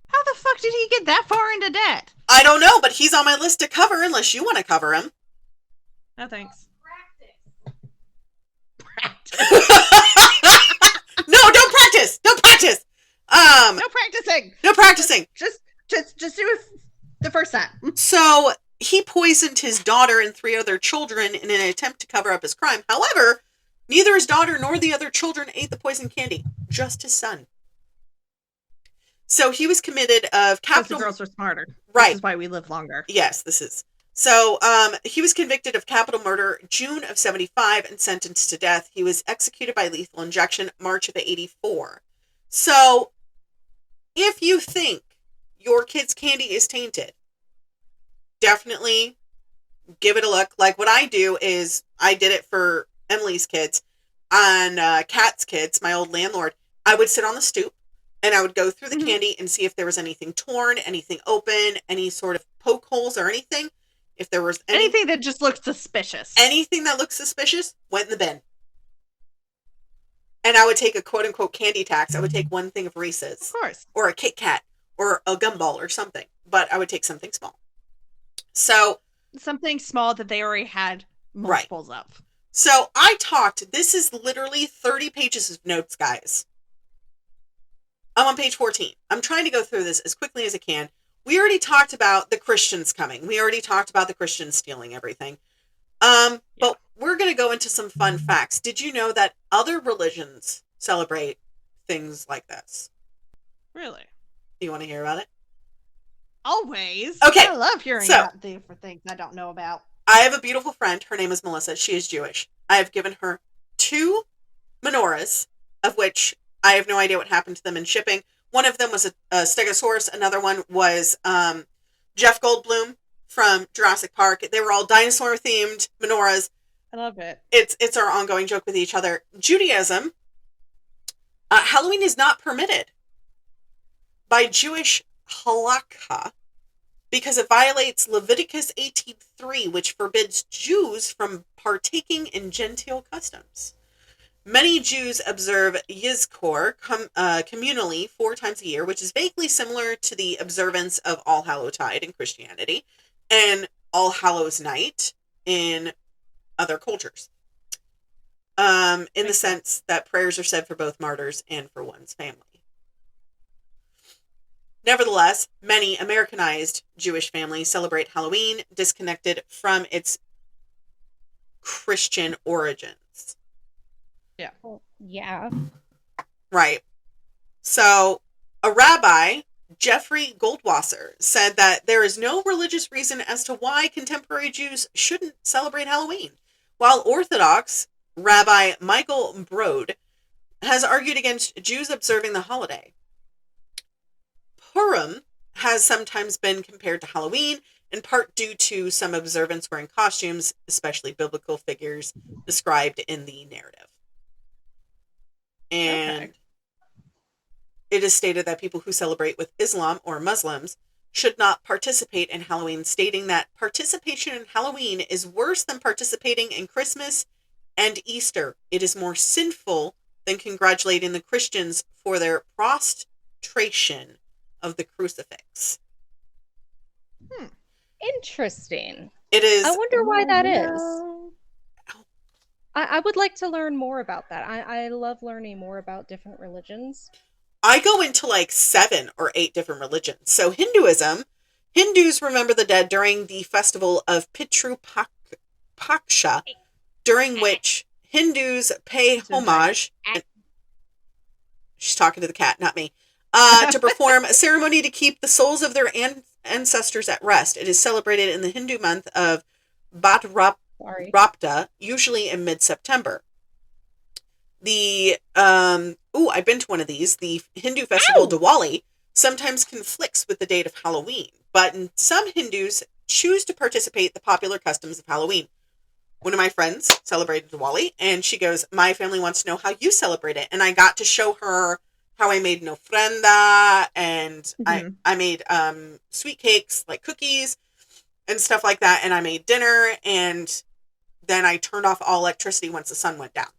How the fuck did he get that far into debt? I don't know, but he's on my list to cover unless you want to cover him. No thanks. No, don't practice. Don't practice. No practicing. No practicing. Just do it the first time. So he poisoned his daughter and 3 other children in an attempt to cover up his crime. However, neither his daughter nor the other children ate the poison candy, just his son. So he was committed of capital... The girls were smarter. Right. This is why we live longer. Yes, this is. So he was convicted of capital murder June of 75 and sentenced to death. He was executed by lethal injection March of 84. So if you think your kid's candy is tainted, definitely give it a look. Like what I do is I did it for Emily's kids and Kat's kids, my old landlord. I would sit on the stoop and I would go through the candy and see if there was anything torn, anything open, any sort of poke holes or anything. If there was anything that just looks suspicious. Anything that looks suspicious went in the bin. And I would take a quote-unquote candy tax. I would take one thing of Reese's. Of course. Or a Kit Kat. Or a gumball or something. But I would take something small. So... something small that they already had multiples of. So I talked... This is literally 30 pages of notes, guys. I'm on page 14. I'm trying to go through this as quickly as I can. We already talked about the Christians coming. We already talked about the Christians stealing everything. But we're going to go into some fun facts. Did you know that other religions celebrate things like this? Really? Do you want to hear about it? Always. Okay. I love hearing about different things I don't know about. I have a beautiful friend. Her name is Melissa. She is Jewish. I have given her 2 menorahs, of which I have no idea what happened to them in shipping. One of them was a stegosaurus. Another one was Jeff Goldblum from Jurassic Park. They were all dinosaur-themed menorahs. I love it. It's our ongoing joke with each other. Judaism, Halloween is not permitted by Jewish halakha because it violates Leviticus 18:3, which forbids Jews from partaking in Gentile customs. Many Jews observe Yizkor communally 4 times a year, which is vaguely similar to the observance of All Hallowtide in Christianity and All Hallows Night in other cultures. In the sense that prayers are said for both martyrs and for one's family. Nevertheless, many Americanized Jewish families celebrate Halloween disconnected from its Christian origins. Yeah. Well, yeah. Right. So, a rabbi, Jeffrey Goldwasser, said that there is no religious reason as to why contemporary Jews shouldn't celebrate Halloween, while Orthodox Rabbi Michael Brode has argued against Jews observing the holiday. Purim has sometimes been compared to Halloween, in part due to some observants wearing costumes, especially biblical figures described in the narrative. And it is stated that people who celebrate with Islam or Muslims should not participate in Halloween, stating that participation in Halloween is worse than participating in Christmas and Easter. It is more sinful than congratulating the Christians for their prostration of the crucifix. Interesting. It is. I wonder why that is. No. I would like to learn more about that. I love learning more about different religions. I go into like 7 or 8 different religions. So Hinduism, Hindus remember the dead during the festival of Pitru Paksha, during which Hindus pay homage. And, she's talking to the cat, not me. To perform a ceremony to keep the souls of their ancestors at rest. It is celebrated in the Hindu month of Bhadrapta, usually in mid-September. I've been to one of these. The Hindu festival Diwali sometimes conflicts with the date of Halloween, but some Hindus choose to participate in the popular customs of Halloween. One of my friends celebrated Diwali, and she goes, "My family wants to know how you celebrate it." And I got to show her how I made an ofrenda, and I made sweet cakes, like cookies and stuff like that, and I made dinner, and then I turned off all electricity once the sun went down.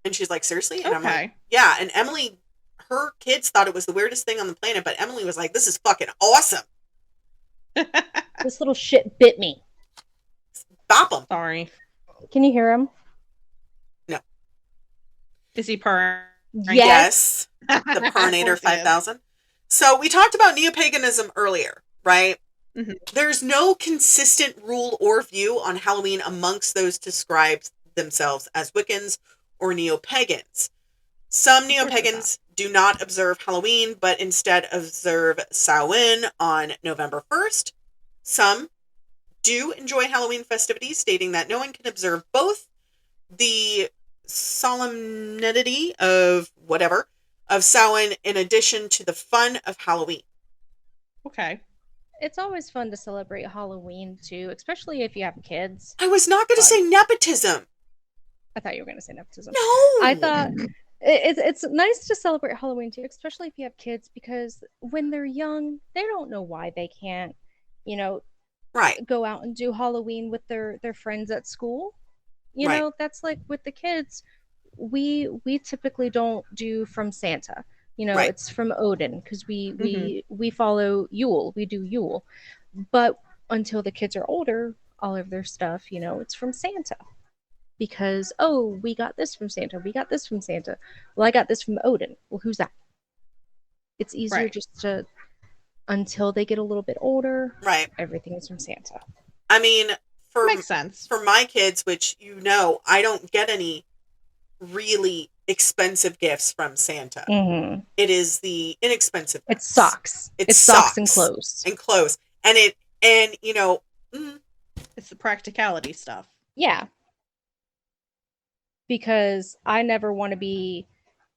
And she's like, "Seriously?" And I'm like, "Yeah." And Emily, her kids thought it was the weirdest thing on the planet, but Emily was like, "This is fucking awesome." This little shit bit me. Bop him. Sorry. Can you hear him? No. Is he purring? Yes. The Purinator 5000. So we talked about neo-paganism earlier, right? Mm-hmm. There's no consistent rule or view on Halloween amongst those described themselves as Wiccans or neo-pagans. Some neo-pagans do not observe Halloween, but instead observe Samhain on November 1st. Some do enjoy Halloween festivities, stating that no one can observe both the solemnity of Samhain in addition to the fun of Halloween. Okay. It's always fun to celebrate Halloween too, especially if you have kids. I was not going to say nepotism. I thought you were going to say nepotism. No. I thought it's nice to celebrate Halloween too, especially if you have kids, because when they're young, they don't know why they can't, go out and do Halloween with their friends at school. You know, that's like with the kids, we typically don't do from Santa. It's from Odin, because we follow Yule. We do Yule. But until the kids are older, all of their stuff, it's from Santa. Because, we got this from Santa. We got this from Santa. Well, I got this from Odin. Well, who's that? It's easier just to, until they get a little bit older, everything is from Santa. I mean, makes sense. For my kids, which I don't get any really expensive gifts from Santa. Mm-hmm. It is the inexpensive gifts. It's socks. It's socks and clothes. And it's the practicality stuff. Yeah. Because I never want to be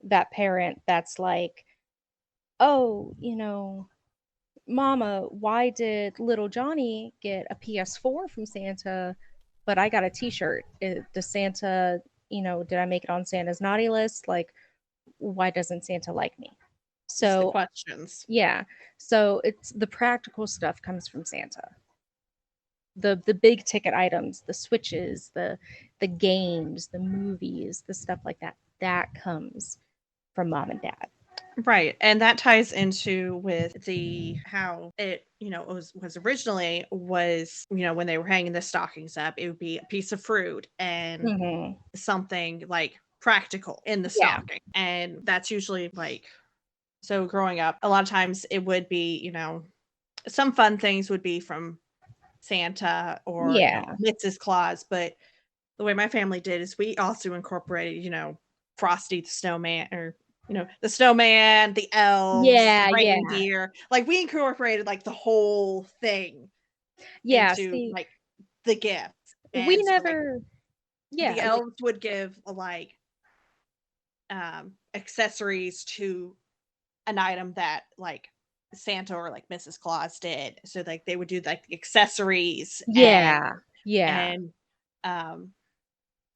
that parent that's like, Mama, why did little Johnny get a PS4 from Santa, but I got a T-shirt. Does Santa, did I make it on Santa's naughty list? Like, why doesn't Santa like me? It's the So questions. yeah, so it's the practical stuff comes from Santa. The big ticket items, the Switches, the games, the movies, the stuff like that, that comes from mom and dad. Right. And that ties into with how it, was originally was, when they were hanging the stockings up, it would be a piece of fruit and Mm-hmm. something like practical in the Yeah. stocking. And that's usually like, so growing up, a lot of times it would be, some fun things would be from Santa or Yeah. Mrs. Claus. But the way my family did is we also incorporated, Frosty the Snowman, or the snowman, the elves, Yeah, the yeah. reindeer. Like we incorporated like the whole thing Yeah, into see, like the gifts. we And so like never, the yeah, like, elves would give like accessories to an item that like Santa or like Mrs. Claus did. So like they would do like accessories yeah, yeah, and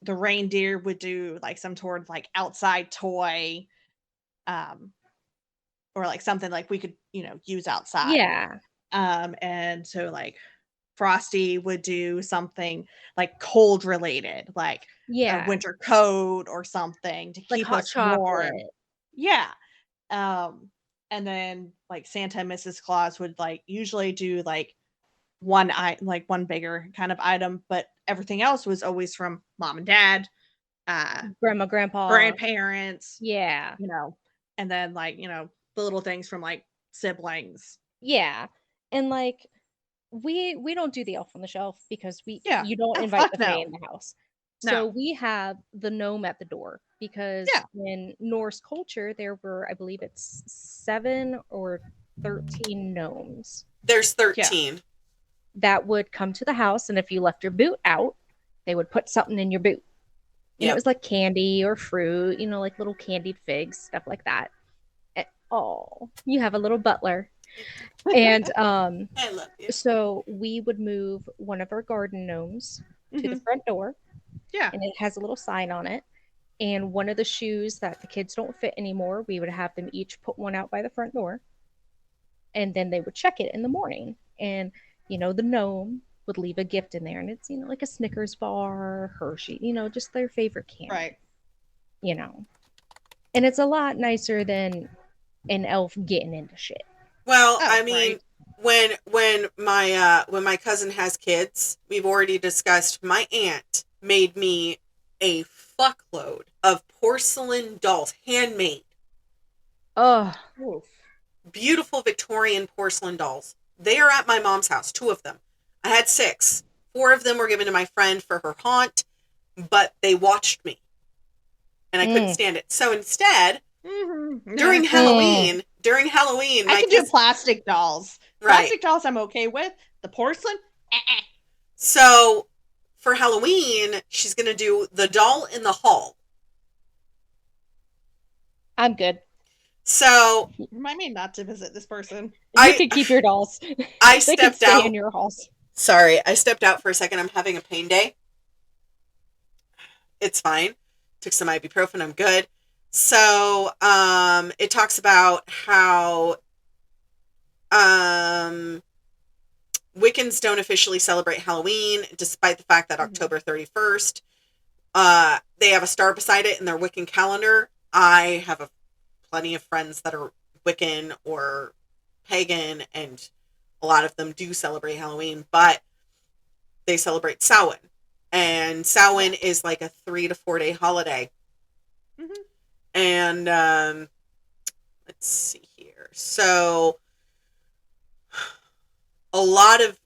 the reindeer would do like some sort of like outside toy, um or like something like we could use outside. yeah, And so like Frosty would do something like cold related, like a yeah, winter coat or something to like keep hot us warm. chocolate. Yeah. And then like Santa and Mrs. Claus would like usually do like one bigger kind of item, but everything else was always from mom and dad, Grandma, grandpa. grandparents, Yeah, and then like, the little things from like siblings. yeah. And like we don't do the elf on the shelf because Yeah. you don't Oh, invite fuck the fae no. in the house. No. So we have the gnome at the door because Yeah. in Norse culture there were, I believe it's 7 or 13 gnomes There's 13. that would come to the house, and if you left your boot out, they would put something in your boot. And it Yep. was like candy or fruit, like little candied figs, stuff like that. Oh, you have a little butler. And I love you. so we would move one of our garden gnomes to the front door, Yeah. and it has a little sign on it. And one of the shoes that the kids don't fit anymore, we would have them each put one out by the front door, and then they would check it in the morning. And the gnome would leave a gift in there, and it's like a Snickers bar, Hershey, just their favorite candy. Right. And it's a lot nicer than an elf getting into shit. Well, Oh, I mean, when my cousin has kids, we've already discussed, my aunt made me a fuckload of porcelain dolls, handmade. Oh, Beautiful Victorian porcelain dolls. They are at my mom's house, 2 of them. I had 6. 4 of them were given to my friend for her haunt, but they watched me. And I couldn't stand it. So instead, during Halloween, I can do plastic dolls. Right. Plastic dolls I'm okay with. The porcelain, So for Halloween, she's going to do the doll in the hall. I'm good. So remind me not to visit this person. You can keep your dolls. I They can stepped stay out. in your halls. Sorry, I stepped out for a second. I'm having a pain day. It's fine. Took some ibuprofen. I'm good. So it talks about how Wiccans don't officially celebrate Halloween, despite the fact that October 31st, they have a star beside it in their Wiccan calendar. I have plenty of friends that are Wiccan or pagan, and a lot of them do celebrate Halloween, but they celebrate Samhain. And Samhain is like a 3 to 4 day holiday. Mm-hmm. And let's see here. So a lot of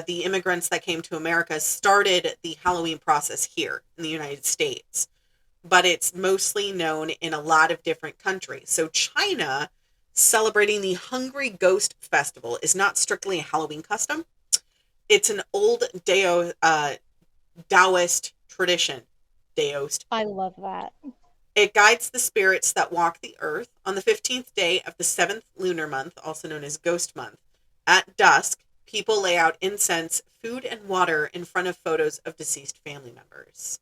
the immigrants that came to America started the Halloween process here in the United States, but it's mostly known in a lot of different countries. So China, celebrating the Hungry Ghost Festival, is not strictly a Halloween custom. It's an old Taoist tradition. Daoist. I love that. It guides the spirits that walk the earth on the 15th day of the 7th lunar month, also known as Ghost Month, at dusk, People lay out incense, food, and water in front of photos of deceased family members.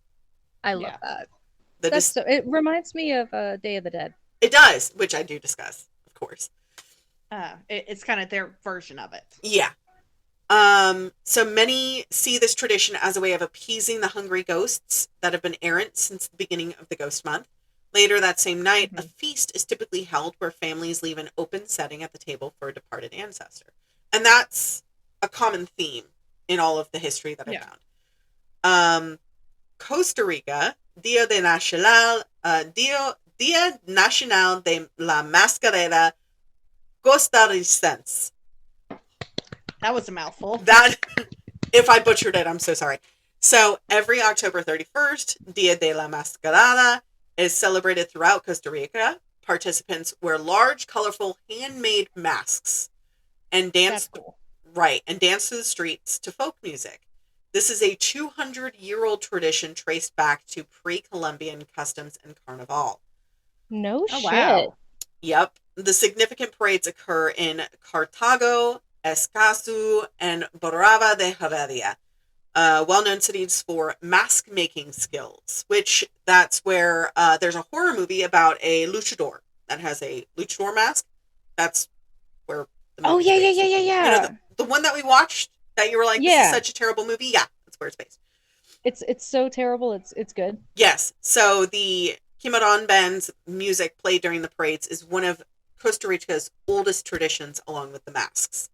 I love Yeah. that. The That's so. It reminds me of Day of the Dead. It does, which I do discuss, of course. It's kind of their version of it. Yeah. So many see this tradition as a way of appeasing the hungry ghosts that have been errant since the beginning of the ghost month. Later that same night, a feast is typically held where families leave an open setting at the table for a departed ancestor. And that's a common theme in all of the history that I found. Costa Rica, Dia Nacional de la Mascarada Costarricense. That was a mouthful. That, if I butchered it, I'm so sorry. So every October 31st, Dia de la Mascarada is celebrated throughout Costa Rica. Participants wear large, colorful, handmade masks and dance. That's cool. Right, and dance through the streets to folk music. This is a 200-year-old tradition traced back to pre-Columbian customs and carnival. No shit. Wow. Yep. The significant parades occur in Cartago, Escazú, and Borrava de Heredia, well-known cities for mask-making skills, which that's where there's a horror movie about a luchador that has a luchador mask. That's where the movie's based. Yeah. You know, the one that we watched that you were like, this is such a terrible movie? Yeah, that's where it's based. It's so terrible, it's good. Yes. So the Cimarron band's music played during the parades is one of Costa Rica's oldest traditions, along with the masks.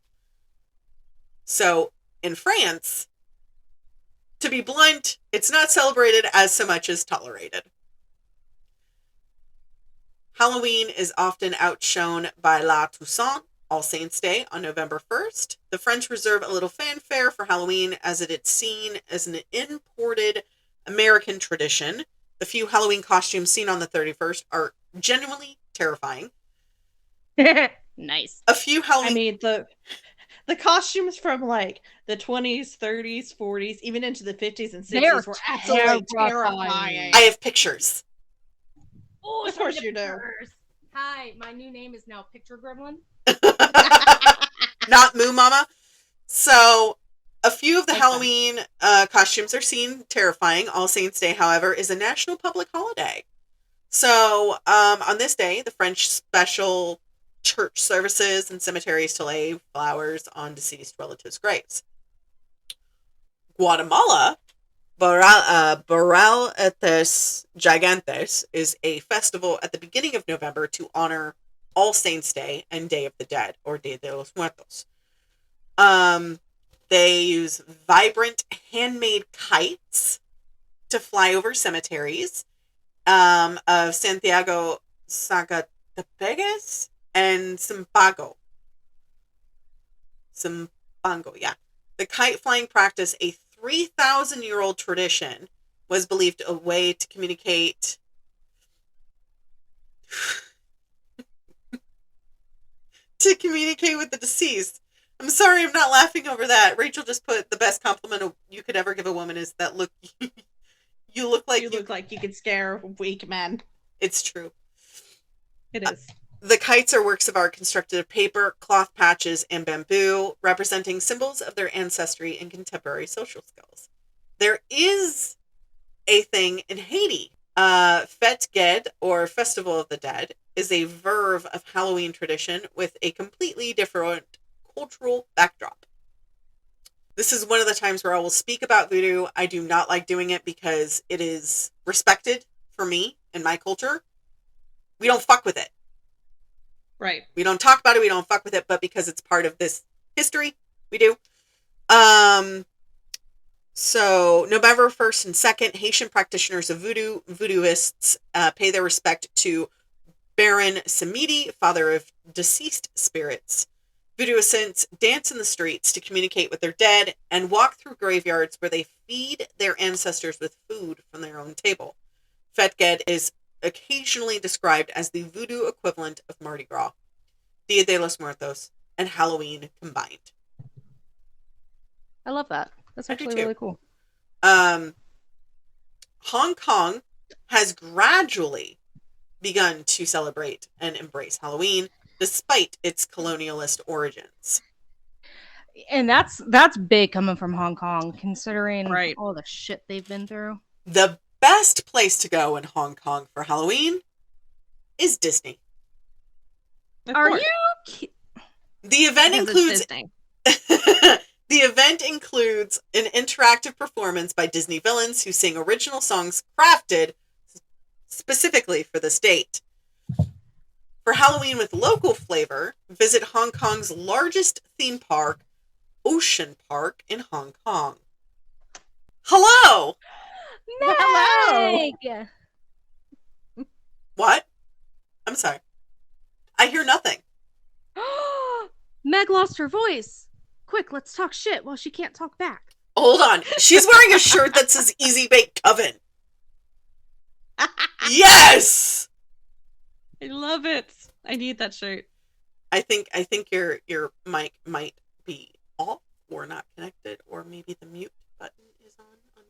So in France, to be blunt, it's not celebrated as so much as tolerated. Halloween is often outshone by La Toussaint, All Saints' Day, on November 1st. The French reserve a little fanfare for Halloween as it is seen as an imported American tradition. The few Halloween costumes seen on the 31st are genuinely terrifying. Nice. A few Halloween... I mean, the costumes from like the 20s, 30s, 40s, even into the 50s and 60s were absolutely terrifying. I have pictures. Oh, of course you do. Hi, my new name is now Picture Gremlin. Not Moo Mama. So, a few of the Halloween costumes are seen terrifying. All Saints' Day, however, is a national public holiday. So, on this day, the French special church services and cemeteries to lay flowers on deceased relatives' graves. Guatemala, Barraletes Gigantes is a festival at the beginning of November to honor All Saints' Day and Day of the Dead, or Dia de los Muertos. They use vibrant handmade kites to fly over cemeteries of Santiago Zacatepec and Zimpango. Yeah. The kite flying practice, a 3,000-year-old tradition, was believed a way to communicate with the deceased. I'm sorry, I'm not laughing over that. Rachel just put the best compliment you could ever give a woman is that look. You look like you could scare weak men. It's true. It is. The kites are works of art constructed of paper, cloth patches, and bamboo, representing symbols of their ancestry and contemporary social skills. There is a thing in Haiti. Fête Ged, or Festival of the Dead, is a verve of Halloween tradition with a completely different cultural backdrop. This is one of the times where I will speak about voodoo. I do not like doing it because it is respected for me and my culture. We don't fuck with it. Right. We don't talk about it, we don't fuck with it, but because it's part of this history, we do. So November 1st and 2nd, Haitian practitioners of voodooists pay their respect to Baron Samedi, father of deceased spirits. Voodooists dance in the streets to communicate with their dead and walk through graveyards where they feed their ancestors with food from their own table. Fête Ged is occasionally described as the voodoo equivalent of Mardi Gras, Dia de los Muertos, and Halloween combined. I love that. That's actually really cool. Hong Kong has gradually begun to celebrate and embrace Halloween, despite its colonialist origins. And that's big coming from Hong Kong, considering Right. all the shit they've been through. The best place to go in Hong Kong for Halloween is Disney. Of Are course. you? The event Because it's includes Disney. the event includes an interactive performance by Disney villains who sing original songs crafted specifically for this date. For Halloween with local flavor, visit Hong Kong's largest theme park, Ocean Park in Hong Kong. Hello! Hello! Meg! What? I'm sorry. I hear nothing. Meg lost her voice. Quick, let's talk shit while she can't talk back. Hold on. She's wearing a shirt that says Easy Bake Coven. Yes! I love it. I need that shirt. I think your mic might be off or not connected, or maybe the mute button is on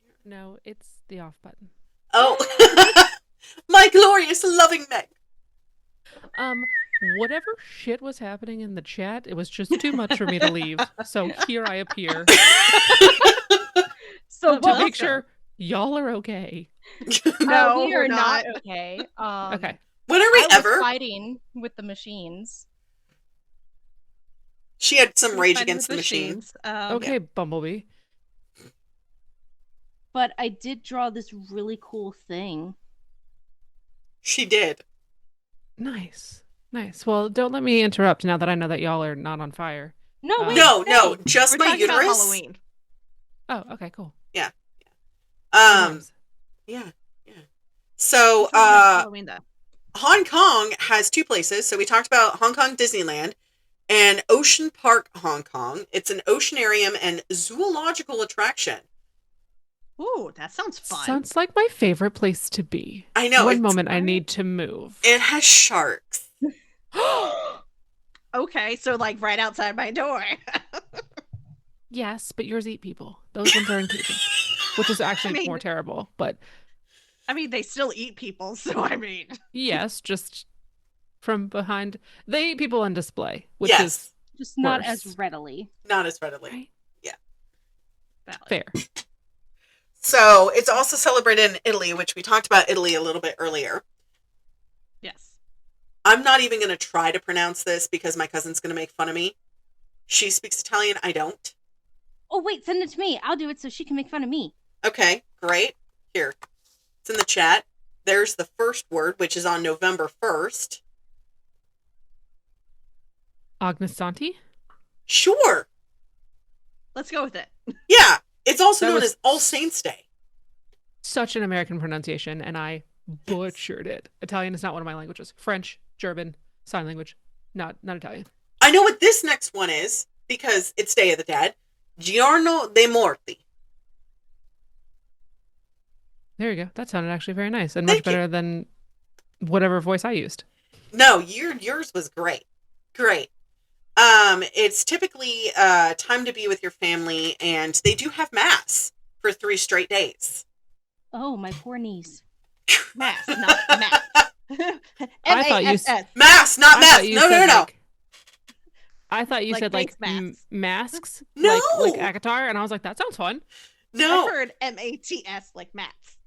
your. No, it's the off button. Oh, my glorious loving Meg. Whatever shit was happening in the chat, it was just too much for me to leave. So here I appear So to make sure y'all are okay. No, we we're are not not. okay. Okay. When are we I was ever? fighting with the machines. She had some rage Fighting against the with machine. Okay, Bumblebee. But I did draw this really cool thing. She did. Nice. Nice. Well, don't let me interrupt now that I know that y'all are not on fire. No, wait, No, stay. just We're my talking about uterus. Halloween. Oh, okay, cool. Yeah. Nice. Yeah. So, We're talking about Halloween, though. Hong Kong has two places. So we talked about Hong Kong Disneyland and Ocean Park Hong Kong. It's an oceanarium and zoological attraction. Ooh, that sounds fun. Sounds like my favorite place to be. I know. One moment, I need to move. It has sharks. Okay, so like right outside my door. Yes, but yours eat people. Those ones are in cages, which is actually more terrible. But I mean, they still eat people, so I mean. yes, just from behind. They eat people on display, which Yes. is Just not worse. as readily. Not as readily. Right. Yeah. Valid. Fair. So it's also celebrated in Italy, which we talked about Italy a little bit earlier. Yes. I'm not even going to try to pronounce this because my cousin's going to make fun of me. She speaks Italian. I don't. Oh, wait, send it to me. I'll do it so she can make fun of me. Okay, great. Here. It's in the chat. There's the first word, which is on November 1st. Agnesanti? Sure. Let's go with it. Yeah. It's also That known was- as All Saints Day. Such an American pronunciation, and I butchered it. Italian is not one of my languages. French, German, sign language, not Italian. I know what this next one is because it's Day of the Dead. Giorno dei Morti. There you go. That sounded actually very nice and Thank much better than whatever voice I used. No, yours was great. Great. It's typically time to be with your family, and they do have mass for 3 straight days. Oh, my poor niece. Mass, not math. I thought you M-A-S-S. Mass, not I meth. thought you No. said, like- I thought you Like said like face masks. masks, No. like Akatar, and I was like, that sounds fun. No. I heard M-A-T-S like maths.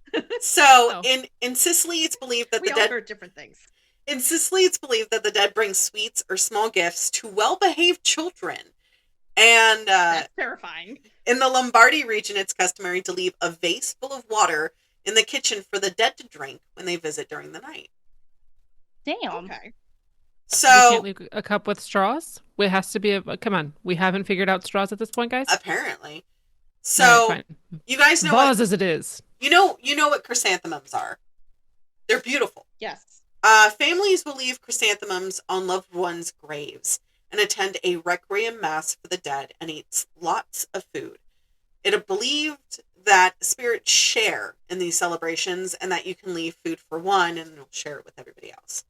So Oh. in Sicily, it's believed that We the all dead. heard different things. In Sicily, it's believed that the dead bring sweets or small gifts to well-behaved children. And That's terrifying. in the Lombardy region, it's customary to leave a vase full of water in the kitchen for the dead to drink when they visit during the night. Damn. Okay. You So can't leave a cup with straws. It has to be a. Come on, we haven't figured out straws at this point, guys. apparently, All right, fine. you guys know what Vase as it is. you know what chrysanthemums are. They're beautiful. Yes. Families will leave chrysanthemums on loved ones' graves and attend a requiem mass for the dead and eat lots of food. It is believed that spirits share in these celebrations and that you can leave food for one and you'll share it with everybody else.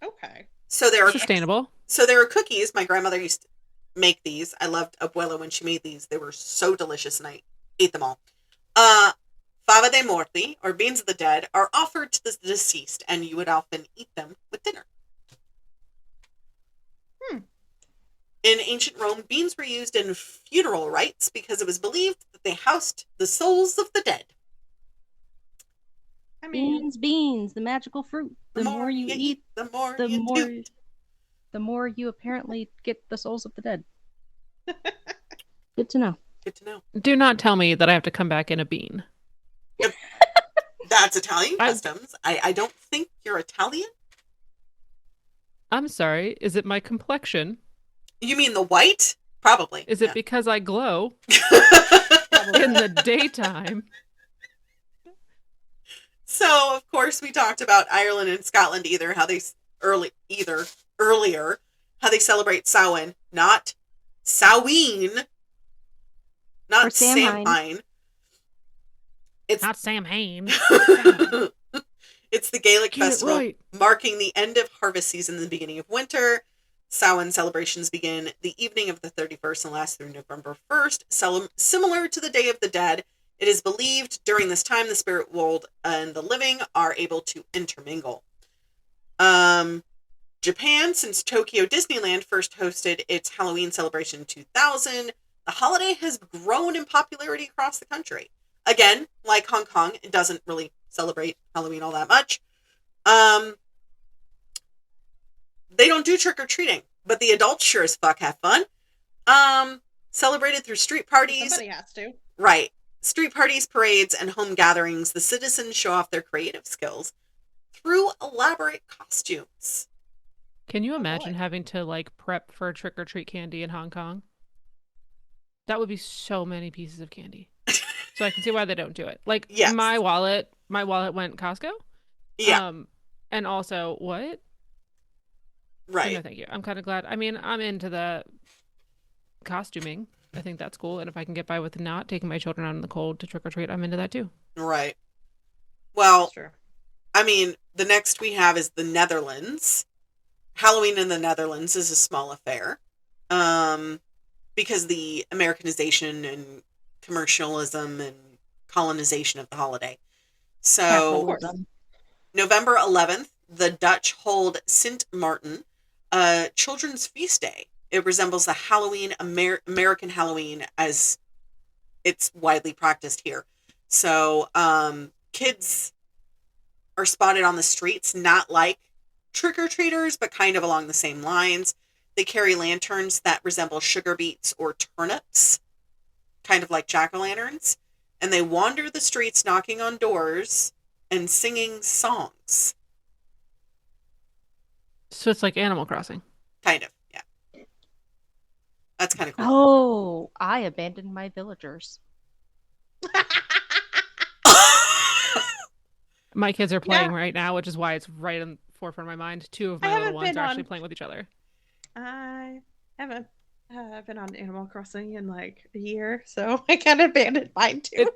Okay. So there are Sustainable. cookies. My grandmother used to make these. I loved Abuela when she made these. They were so delicious and I ate them all. Fava dei morti, or beans of the dead, are offered to the deceased, and you would often eat them with dinner. In ancient Rome, beans were used in funeral rites because it was believed that they housed the souls of the dead. I mean, Beans, the magical fruit. The more you eat, the more the you more toot. the more you apparently get the souls of the dead. Good to know. Good to know. Do not tell me that I have to come back in a bean. That's Italian customs. I don't think you're Italian. I'm sorry. Is it my complexion? You mean the white? Probably. Is it because I glow Yeah. in the daytime? So, of course, we talked about Ireland and Scotland earlier how they celebrate Samhain, not Samhain, not Samhain. It's not Samhain. It's the Gaelic Get it festival right. marking the end of harvest season and the beginning of winter. Samhain celebrations begin the evening of the 31st and last through November 1st. Similar to the Day of the Dead, it is believed during this time the spirit world and the living are able to intermingle. Japan, since Tokyo Disneyland first hosted its Halloween celebration in 2000, the holiday has grown in popularity across the country. Again, like Hong Kong, it doesn't really celebrate Halloween all that much. They don't do trick-or-treating, but the adults sure as fuck have fun. Celebrated through street parties. Somebody has to. Right. Street parties, parades, and home gatherings, the citizens show off their creative skills through elaborate costumes. Can you imagine having to like prep for trick-or-treat candy in Hong Kong? That would be so many pieces of candy. So I can see why they don't do it. Like Yes. my wallet went Costco. Yeah. And also what? Right. No, thank you. I'm kind of glad. I mean, I'm into the costuming. I think that's cool. And if I can get by with not taking my children out in the cold to trick or treat, I'm into that too. Right. Well, That's true. I mean, the next we have is the Netherlands. Halloween in the Netherlands is a small affair. Because the Americanization and commercialism and colonization of the holiday. So, Capitalism. November 11th, the Dutch hold Sint Maarten, a children's feast day. It resembles the Halloween, American Halloween, as it's widely practiced here. So, kids are spotted on the streets, not like trick-or-treaters, but kind of along the same lines. They carry lanterns that resemble sugar beets or turnips, kind of like jack-o'-lanterns. And they wander the streets knocking on doors and singing songs. So it's like Animal Crossing. Kind of, yeah. That's kind of cool. Oh, I abandoned my villagers. My kids are playing right now, which is why it's right in the forefront of my mind. Two of my little ones are actually playing with each other. I haven't been on Animal Crossing in like a year, so I kind of abandoned mine too.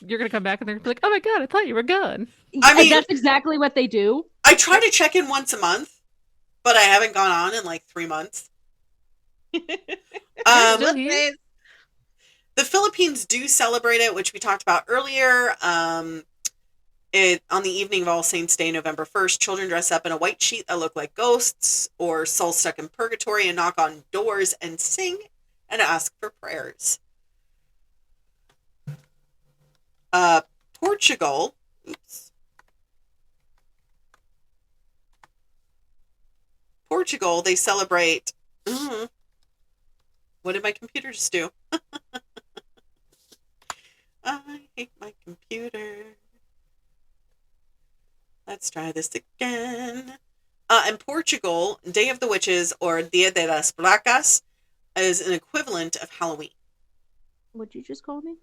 You're gonna come back and they're gonna be like, oh my god, I thought you were gone. I mean, that's exactly what they do. I try to check in once a month, but I haven't gone on in like 3 months. Still here? The Philippines do celebrate it, which we talked about earlier. On the evening of All Saints' Day, November 1st, children dress up in a white sheet that look like ghosts or souls stuck in purgatory and knock on doors and sing and ask for prayers. Portugal, Portugal, they celebrate. What did my computer just do? I hate my computer. Let's try this again. In Portugal, Day of the Witches, or Dia de las Bracas, is an equivalent of Halloween. What'd you just call me?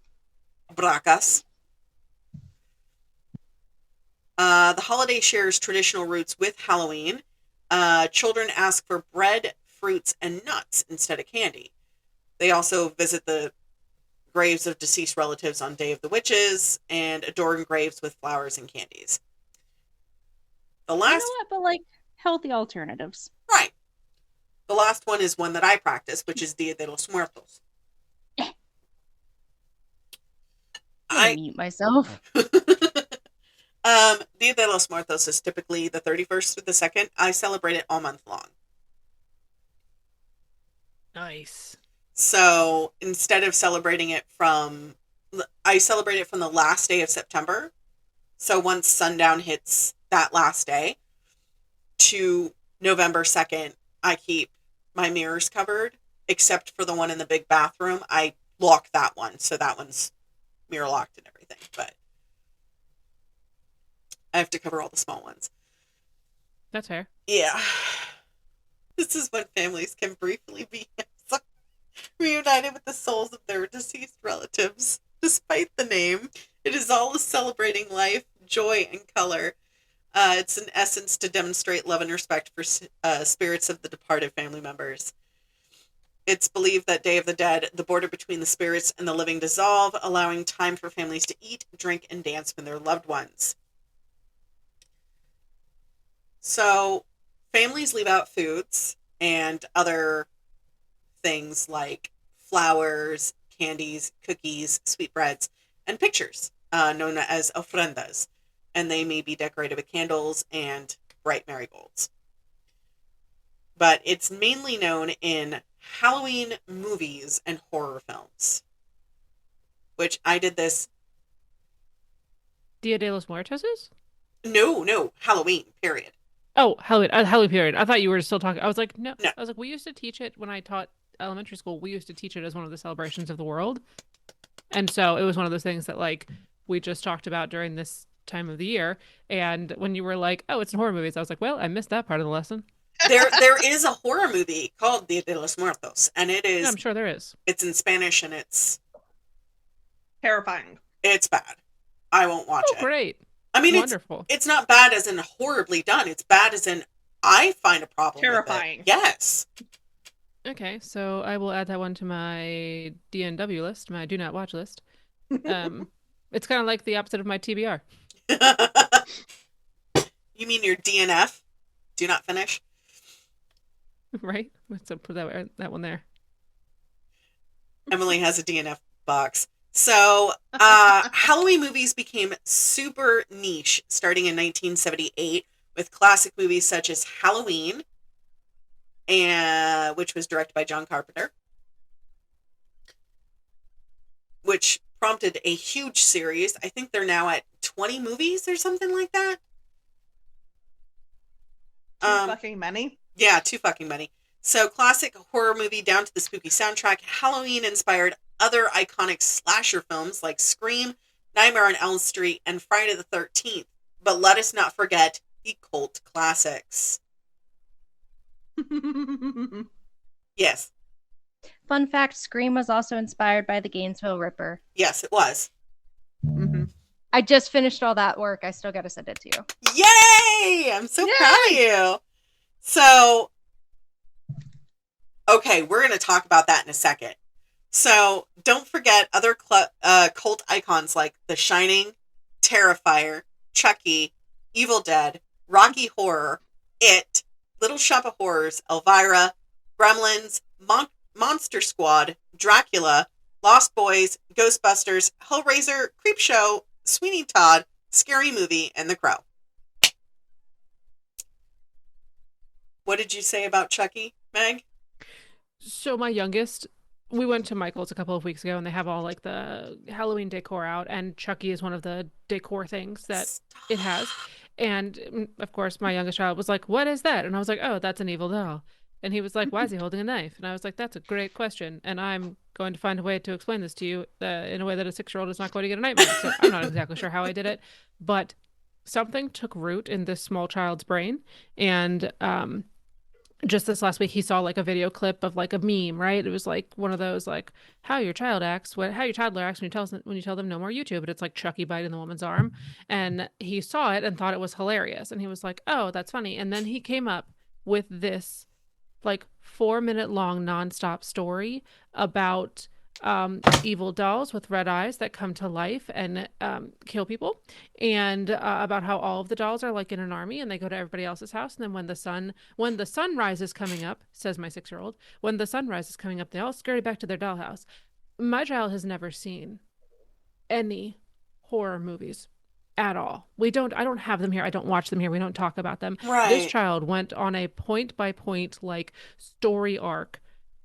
Bracas. The holiday shares traditional roots with Halloween. Children ask for bread, fruits, and nuts instead of candy. They also visit the graves of deceased relatives on Day of the Witches and adorn graves with flowers and candies. The last, You know what? But like healthy alternatives. right. The last one is one that I practice, which is Dia de los Muertos. I mute myself. Dia de los Muertos is typically the 31st through the 2nd. I celebrate it all month long. Nice. So instead of celebrating it I celebrate it from the last day of September. So once sundown hits that last day to November 2nd, I keep my mirrors covered, except for the one in the big bathroom. I lock that one. So that one's mirror locked and everything. But I have to cover all the small ones. That's fair. Yeah. This is when families can briefly be reunited with the souls of their deceased relatives. Despite the name, it is all celebrating life, joy, and color. It's in essence to demonstrate love and respect for spirits of the departed family members. It's believed that Day of the Dead, the border between the spirits and the living dissolve, allowing time for families to eat, drink, and dance with their loved ones. So, families leave out foods and other things like flowers, candies, cookies, sweetbreads, and pictures, known as ofrendas. And they may be decorated with candles and bright marigolds. But it's mainly known in Halloween movies and horror films. Which I did this. Dia de los Muertos is? No, Halloween, period. Oh, Halloween period. I thought you were still talking. I was like, no. No. I was like, we used to teach it when I taught elementary school. We used to teach it as one of the celebrations of the world. And so it was one of those things that like we just talked about during this time of the year. And when you were like, oh, it's in horror movies, I was like, well, I missed that part of the lesson. There is a horror movie called Dia de los Muertos, and it is. Yeah, I'm sure there is. It's in Spanish, and it's terrifying. It's bad. I won't watch it. Oh, great. I mean, wonderful. It's not bad as in horribly done. It's bad as in I find a problem terrifying. With it. Yes. Okay, so I will add that one to my DNW list, my do not watch list. It's kind of like the opposite of my TBR. You mean your DNF? Do not finish? Right? So put that one there. Emily has a DNF box. So, Halloween movies became super niche starting in 1978 with classic movies such as Halloween, which was directed by John Carpenter, which prompted a huge series. I think they're now at 20 movies or something like that. Too fucking many. Yeah, too fucking many. So, classic horror movie down to the spooky soundtrack, Halloween inspired other iconic slasher films like Scream, Nightmare on Elm Street, and Friday the 13th. But let us not forget the cult classics. Yes. Fun fact, Scream was also inspired by the Gainesville Ripper. Yes, it was. Mm-hmm. I just finished all that work. I still got to send it to you. Yay! I'm so proud of you. So, okay, we're going to talk about that in a second. So, don't forget other cult icons like The Shining, Terrifier, Chucky, Evil Dead, Rocky Horror, It, Little Shop of Horrors, Elvira, Gremlins, Monster Squad, Dracula, Lost Boys, Ghostbusters, Hellraiser, Creepshow, Sweeney Todd, Scary Movie, and The Crow. What did you say about Chucky, Meg? So my youngest, we went to Michael's a couple of weeks ago and they have all like the Halloween decor out, and Chucky is one of the decor things that it has. And of course my youngest child was like, what is that? And I was like, oh, that's an evil doll. And he was like, why is he holding a knife? And I was like, that's a great question. And I'm going to find a way to explain this to you in a way that a 6-year-old is not going to get a nightmare. So I'm not exactly sure how I did it, but something took root in this small child's brain. And just this last week, he saw like a video clip of like a meme, right? It was like one of those like how your toddler acts when you tell them no more YouTube, but it's like Chucky biting the woman's arm. And he saw it and thought it was hilarious. And he was like, oh, that's funny. And then he came up with this like 4-minute long nonstop story about evil dolls with red eyes that come to life and kill people, and about how all of the dolls are like in an army and they go to everybody else's house, and then when the sunrise is coming up, says my 6-year-old, when the sunrise is coming up, they all scurry back to their dollhouse. My child has never seen any horror movies at all. I don't have them here. I don't watch them here. We don't talk about them. Right. This child went on a point by point like story arc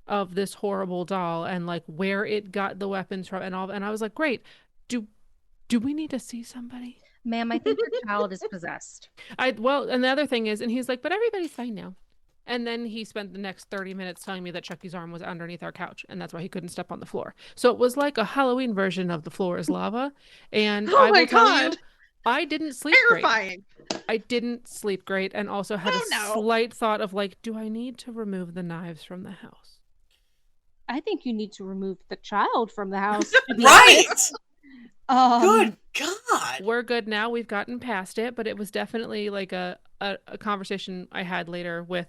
of this horrible doll and like where it got the weapons from and all. And I was like, great. Do we need to see somebody? Ma'am, I think your child is possessed. Well, and the other thing is, and he's like, but everybody's fine now. And then he spent the next 30 minutes telling me that Chucky's arm was underneath our couch, and that's why he couldn't step on the floor. So it was like a Halloween version of The Floor is Lava. And Oh I my will tell God. you, I didn't sleep great. Terrifying. I didn't sleep great, and also had Oh, a no. slight thought of like, do I need to remove the knives from the house? I think you need to remove the child from the house. to be Right. honest. Good God. We're good now. We've gotten past it, but it was definitely like a conversation I had later with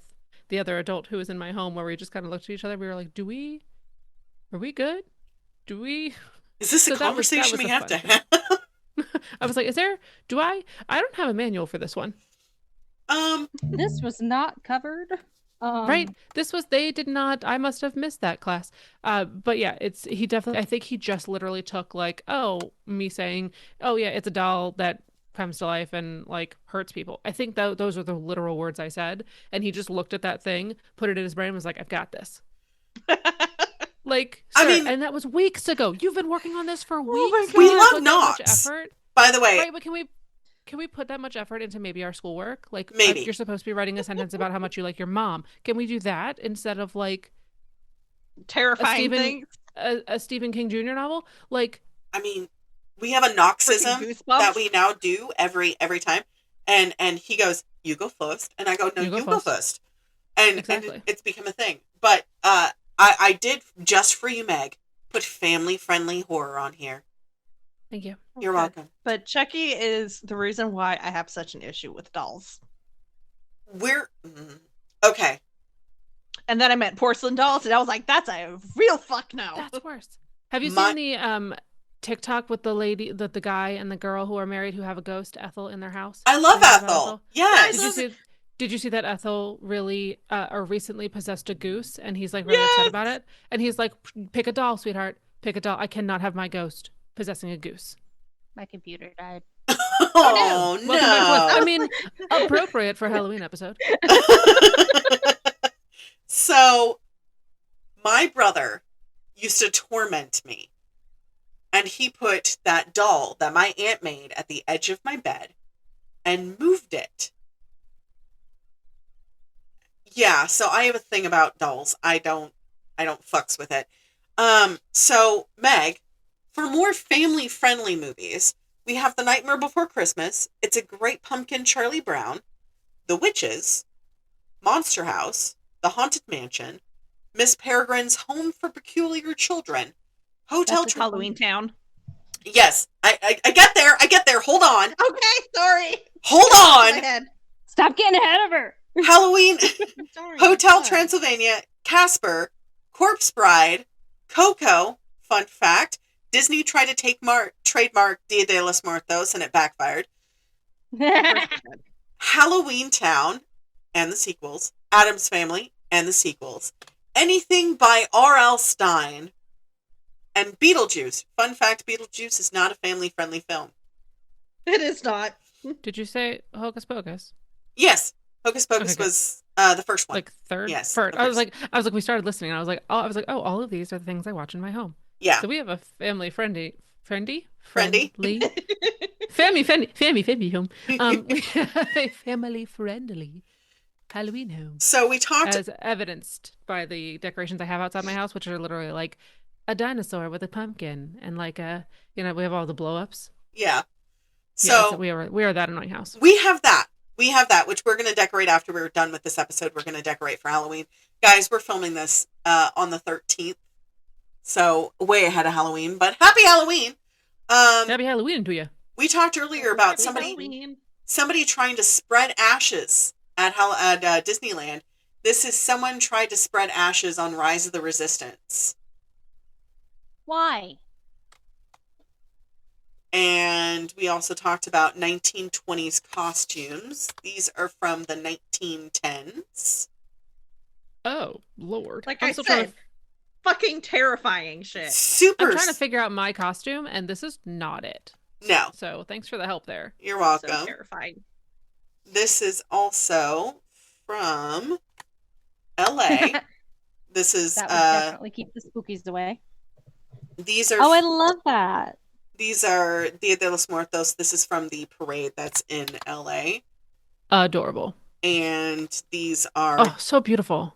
the other adult who was in my home where we just kind of looked at each other. We were like, are we good? Is this So a that was conversation we a have to fun thing. have? I was like, I don't have a manual for this one. This was not covered. Right. They did not, I must have missed that class. But yeah, he definitely, I think he just literally took like, me saying, oh yeah, it's a doll that comes to life and like hurts people. I think those are the literal words I said. And he just looked at that thing, put it in his brain and was like, I've got this. Like, sir, and that was weeks ago. You've been working on this for weeks. We love Put that much Knox. effort. By the way, Right, but can we put that much effort into maybe our schoolwork? Like, Maybe. you're supposed to be writing a sentence about how much you like your mom. Can we do that instead of like Terrifying things. a Stephen King Jr. novel? Like, I mean, we have a Knoxism Goosebumps. that we now do every time, and he goes, "You go first," and I go, "No, you go first," and Exactly. it's become a thing. But I did, just for you, Meg, put family friendly horror on here. thank you. You're Okay. welcome. But Chucky is the reason why I have such an issue with dolls. Okay. And then I meant porcelain dolls, and I was like, that's a real fuck no. That's worse. Have you seen the TikTok with the lady, the guy and the girl who are married who have a ghost, Ethel, in their house? I love Have you heard about Ethel. Yes. Did you see that Ethel really or recently possessed a goose and he's like really upset about it? And he's like, pick a doll, sweetheart. Pick a doll. I cannot have my ghost possessing a goose. My computer died. Oh, no. Welcome back to I mean, appropriate for a Halloween episode. So, my brother used to torment me. And he put that doll that my aunt made at the edge of my bed and moved it. Yeah, so I have a thing about dolls. I don't fucks with it. So, Meg, for more family-friendly movies, we have The Nightmare Before Christmas, It's a Great Pumpkin, Charlie Brown, The Witches, Monster House, The Haunted Mansion, Miss Peregrine's Home for Peculiar Children, Hotel That's Halloween Town. Yes, I get there. Hold on. Okay, sorry. Hold My on. head. Stop getting ahead of her. Halloween, Sorry, Hotel sorry. Transylvania, Casper, Corpse Bride, Coco. Fun fact: Disney tried to trademark Dia de los Muertos, and it backfired. Halloween Town and the sequels, Addams Family and the sequels, anything by R.L. Stine, and Beetlejuice. Fun fact: Beetlejuice is not a family-friendly film. It is not. Did you say Hocus Pocus? Yes, Hocus Pocus Okay, good. was the first one. Like third? Yes, First. the I was first. like, we started listening. And I was like, all of these are the things I watch in my home. Yeah. So we have a family friendly Friendly. family home. We have a family friendly Halloween home, So we talked. as evidenced by the decorations I have outside my house, which are literally like a dinosaur with a pumpkin and like we have all the blow ups. Yeah. So So we are that annoying house. we have that. We have that, which we're going to decorate after we're done with this episode. We're going to decorate for Halloween. Guys, we're filming this on the 13th. So way ahead of Halloween, but happy Halloween. Happy Halloween to you. We talked earlier about Happy somebody Halloween. trying to spread ashes at Disneyland. This is someone tried to spread ashes on Rise of the Resistance. Why? And we also talked about 1920s costumes. These are from the 1910s. Oh Lord! Like I'm I still trying said, fucking terrifying shit. Super. I'm trying to figure out my costume, and this is not it. No, So thanks for the help there. you're So welcome. terrifying. This is also from LA. This is That would definitely keep the spookies away. these are Oh, I love that. these are Dia de los Muertos. This is from the parade that's in LA. Adorable. And these are Oh, so beautiful.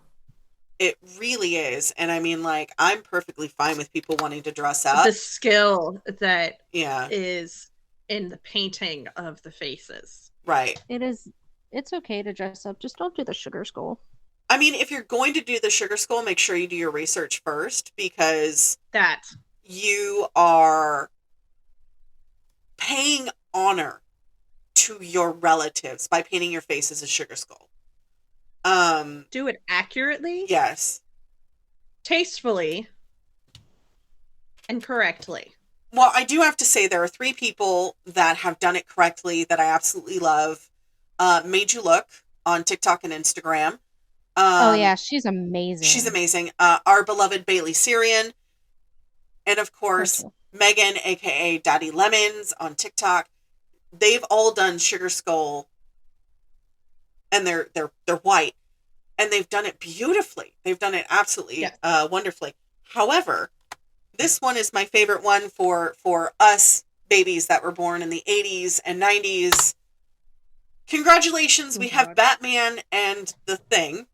It really is. And I mean, like, I'm perfectly fine with people wanting to dress up. The skill that Yeah. is in the painting of the faces. Right. It is. It's okay to dress up. Just don't do the sugar skull. I mean, if you're going to do the sugar skull, make sure you do your research first, because That you are paying honor to your relatives by painting your face as a sugar skull. do it accurately, Yes. tastefully, and correctly. Well, I do have to say there are 3 people that have done it correctly that I absolutely love. Made You Look on TikTok and Instagram. Oh yeah, she's amazing. She's amazing. Our beloved Bailey Syrian. And of course, Rachel. Megan, aka Daddy Lemons on TikTok. They've all done sugar skull, and they're white, and they've done it beautifully. They've done it absolutely wonderfully. However, this one is my favorite one for us babies that were born in the 80s and 90s. Congratulations, we have Batman and the Thing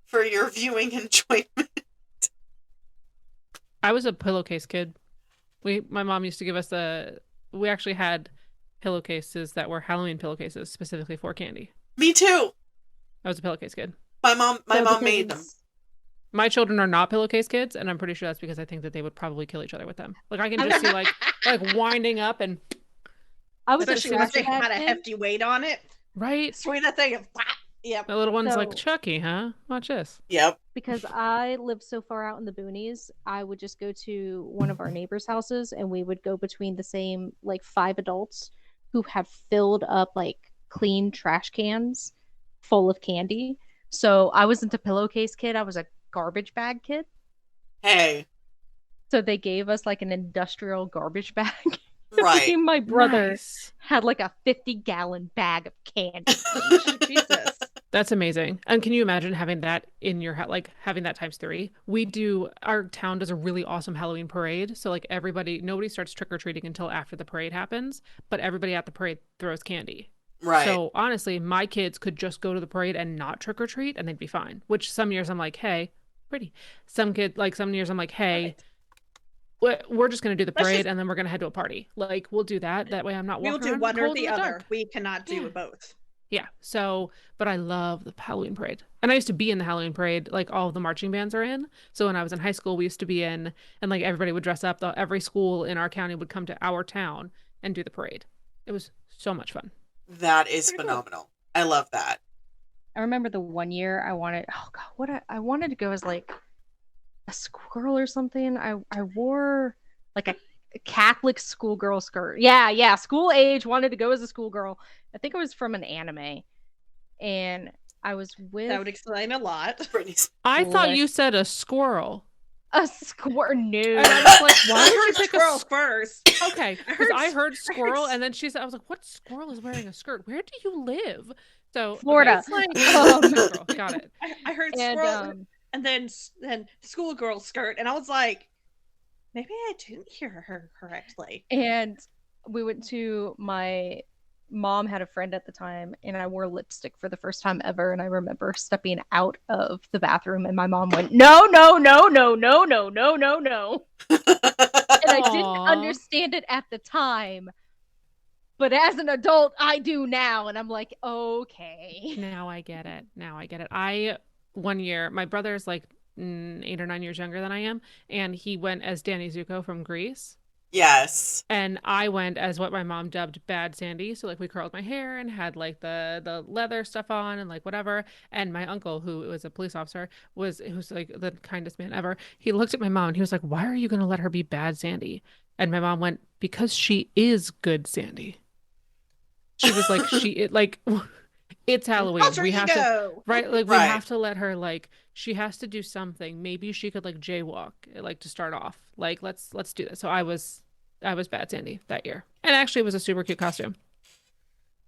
for your viewing enjoyment. I was a pillowcase kid. My mom used to give us we actually had pillowcases that were Halloween pillowcases specifically for candy. Me too. I was a pillowcase kid. My mom made them. My children are not pillowcase kids, and I'm pretty sure that's because I think that they would probably kill each other with them. Like I can just see like winding up and I was Especially if they had a hefty weight on it. Right. Swing that thing and yep. The little one's like, Chucky, huh? Watch this. Yep. Because I lived so far out in the boonies, I would just go to one of our neighbors' houses, and we would go between the same like 5 adults who had filled up like clean trash cans full of candy. So I wasn't a pillowcase kid, I was a garbage bag kid. Hey. So they gave us like an industrial garbage bag. Right. Me and my brother had like a 50-gallon bag of candy. Jesus. That's amazing. And can you imagine having that in your like having that times 3? Our town does a really awesome Halloween parade. So like nobody starts trick-or-treating until after the parade happens, but everybody at the parade throws candy. Right. So honestly, my kids could just go to the parade and not trick-or-treat and they'd be fine. Which some years I'm like, hey, pretty. Some years I'm like, hey, we're just going to do the parade and then we're going to head to a party. Like we'll do that. That way I'm not walking around. We'll do one or the other. Dark. We cannot do both. Yeah. So, but I love the Halloween parade. And I used to be in the Halloween parade, like all of the marching bands are in. So when I was in high school, we used to be in, and like everybody would dress up. Every school in our county would come to our town and do the parade. It was so much fun. That is phenomenal. Cool. I love that. I remember the one year I wanted to go as like a schoolgirl or something. I wore like a Catholic schoolgirl skirt. Yeah, school age, wanted to go as a schoolgirl. I think it was from an anime. And I was with... That would explain a lot. I thought you said a squirrel. A squirrel? No. And I was like, why I did you pick squirrel first? Okay, because I heard squirrel, and then she said, I was like, what squirrel is wearing a skirt? Where do you live? So Florida. Okay. Got it. I heard squirrel, and then schoolgirl skirt, and I was like, maybe I didn't hear her correctly. And we went to my mom had a friend at the time, and I wore lipstick for the first time ever. And I remember stepping out of the bathroom, and my mom went, no. And I didn't understand it at the time, but as an adult, I do now. And I'm like, okay. Now I get it. One year, my brother's like 8 or 9 years younger than I am, and he went as Danny Zuko from Grease. Yes. And I went as what my mom dubbed Bad Sandy. So like we curled my hair and had like the leather stuff on and like whatever. And my uncle, who was a police officer, was like the kindest man ever. He looked at my mom and he was like, why are you going to let her be Bad Sandy? And my mom went, because she is good Sandy. She was like, it's Halloween. We have to, right? Like we have to let her, like, she has to do something. Maybe she could like jaywalk, like to start off. Like let's do this. So I was Bad Sandy that year, and actually it was a super cute costume.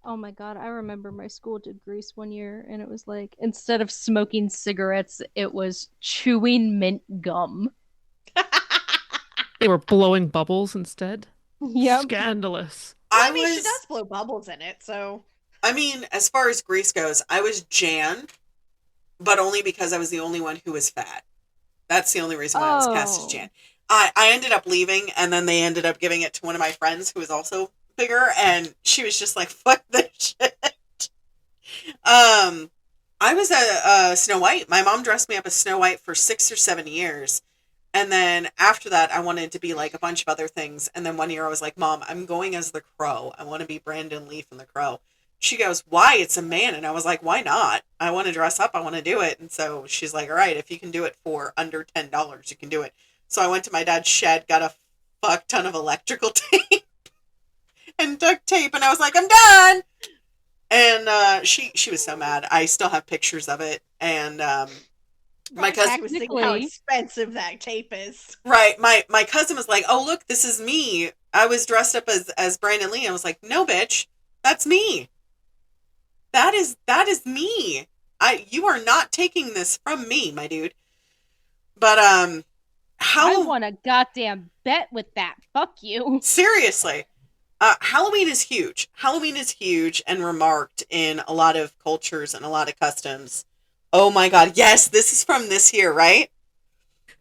Oh my god, I remember my school did Grease one year, and it was like, instead of smoking cigarettes, it was chewing mint gum. They were blowing bubbles instead. Yep. Scandalous. I mean, she was, does blow bubbles in it, so. I mean, as far as Grease goes, I was Jan, but only because I was the only one who was fat. That's the only reason why I was cast as Jan. I ended up leaving, and then they ended up giving it to one of my friends who was also bigger, and she was just like, fuck this shit. I was a Snow White. My mom dressed me up as Snow White for 6 or 7 years. And then after that, I wanted to be like a bunch of other things. And then one year I was like, Mom, I'm going as the Crow. I want to be Brandon Lee from the Crow. She goes, why? It's a man. And I was like, why not? I want to dress up. I want to do it. And so she's like, all right, if you can do it for under $10, you can do it. So I went to my dad's shed, got a fuck ton of electrical tape and duct tape. And I was like, I'm done. And she was so mad. I still have pictures of it. And my cousin was thinking how expensive that tape is. Right. My cousin was like, oh, look, this is me. I was dressed up as Brandon Lee. I was like, no, bitch, that's me. That is me. You are not taking this from me, my dude. But I want a goddamn bet with that. Fuck you. Seriously. Halloween is huge. Halloween is huge and remarked in a lot of cultures and a lot of customs. Oh my god, yes, this is from this year, right?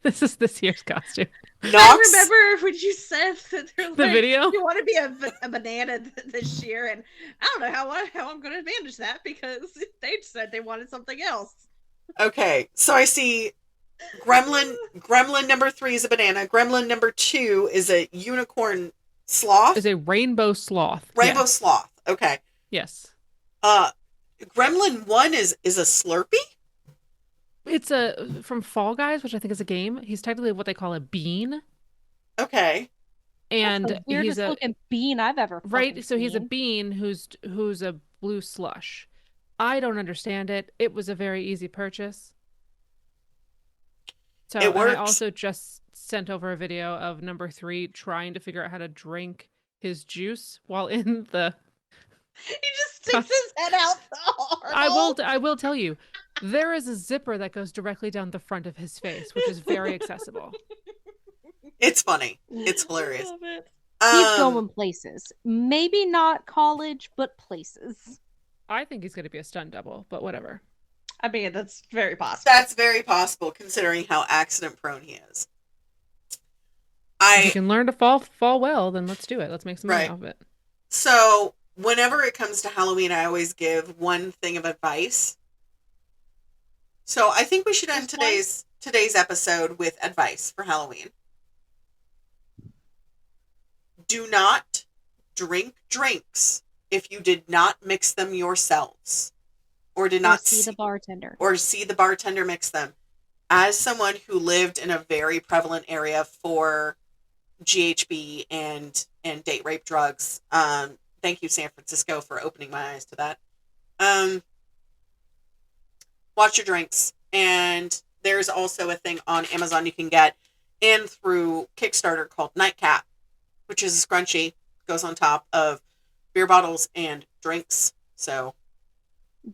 This is this year's costume. Knox, I remember when you said that the video. You want to be a banana this year, and I don't know how I'm going to manage that because they said they wanted something else. Okay, so I see Gremlin number 3 is a banana. Gremlin number 2 is a unicorn sloth. Is a rainbow sloth. Rainbow sloth. Okay. Yes. Gremlin 1 is a Slurpee? It's from Fall Guys, which I think is a game. He's technically what they call a bean. Okay. And that's the weirdest looking bean I've ever right. So seen. he's a bean who's a blue slush. I don't understand it. It was a very easy purchase. So it works. I also just sent over a video of number 3 trying to figure out how to drink his juice while in the. He just sticks his head out the hard. I will tell you, there is a zipper that goes directly down the front of his face, which is very accessible. It's funny. It's hilarious. He's going places. Maybe not college, but places. I think he's going to be a stunt double, but whatever. I mean, that's very possible. That's very possible, considering how accident prone he is. If you can learn to fall well, then let's do it. Let's make some money off of it. So, whenever it comes to Halloween, I always give one thing of advice. So, I think we should end today's episode with advice for Halloween. Do not drink drinks if you did not mix them yourselves. Or did not see the bartender. Or see the bartender mix them. As someone who lived in a very prevalent area for GHB and date rape drugs, thank you, San Francisco, for opening my eyes to that. Watch your drinks. And there's also a thing on Amazon you can get and through Kickstarter called Nightcap, which is a scrunchie. Goes on top of beer bottles and drinks. So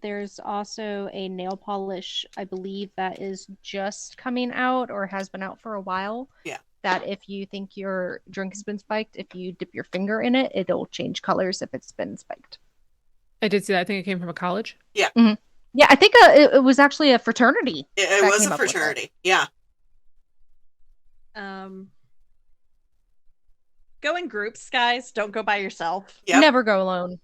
there's also a nail polish, I believe, that is just coming out or has been out for a while. Yeah. That if you think your drink has been spiked, if you dip your finger in it, it'll change colors if it's been spiked. I did see that. I think it came from a college. Yeah. Mm-hmm. Yeah, I think it was actually a fraternity. It was a fraternity. Yeah. Go in groups, guys. Don't go by yourself. Yep. Never go alone.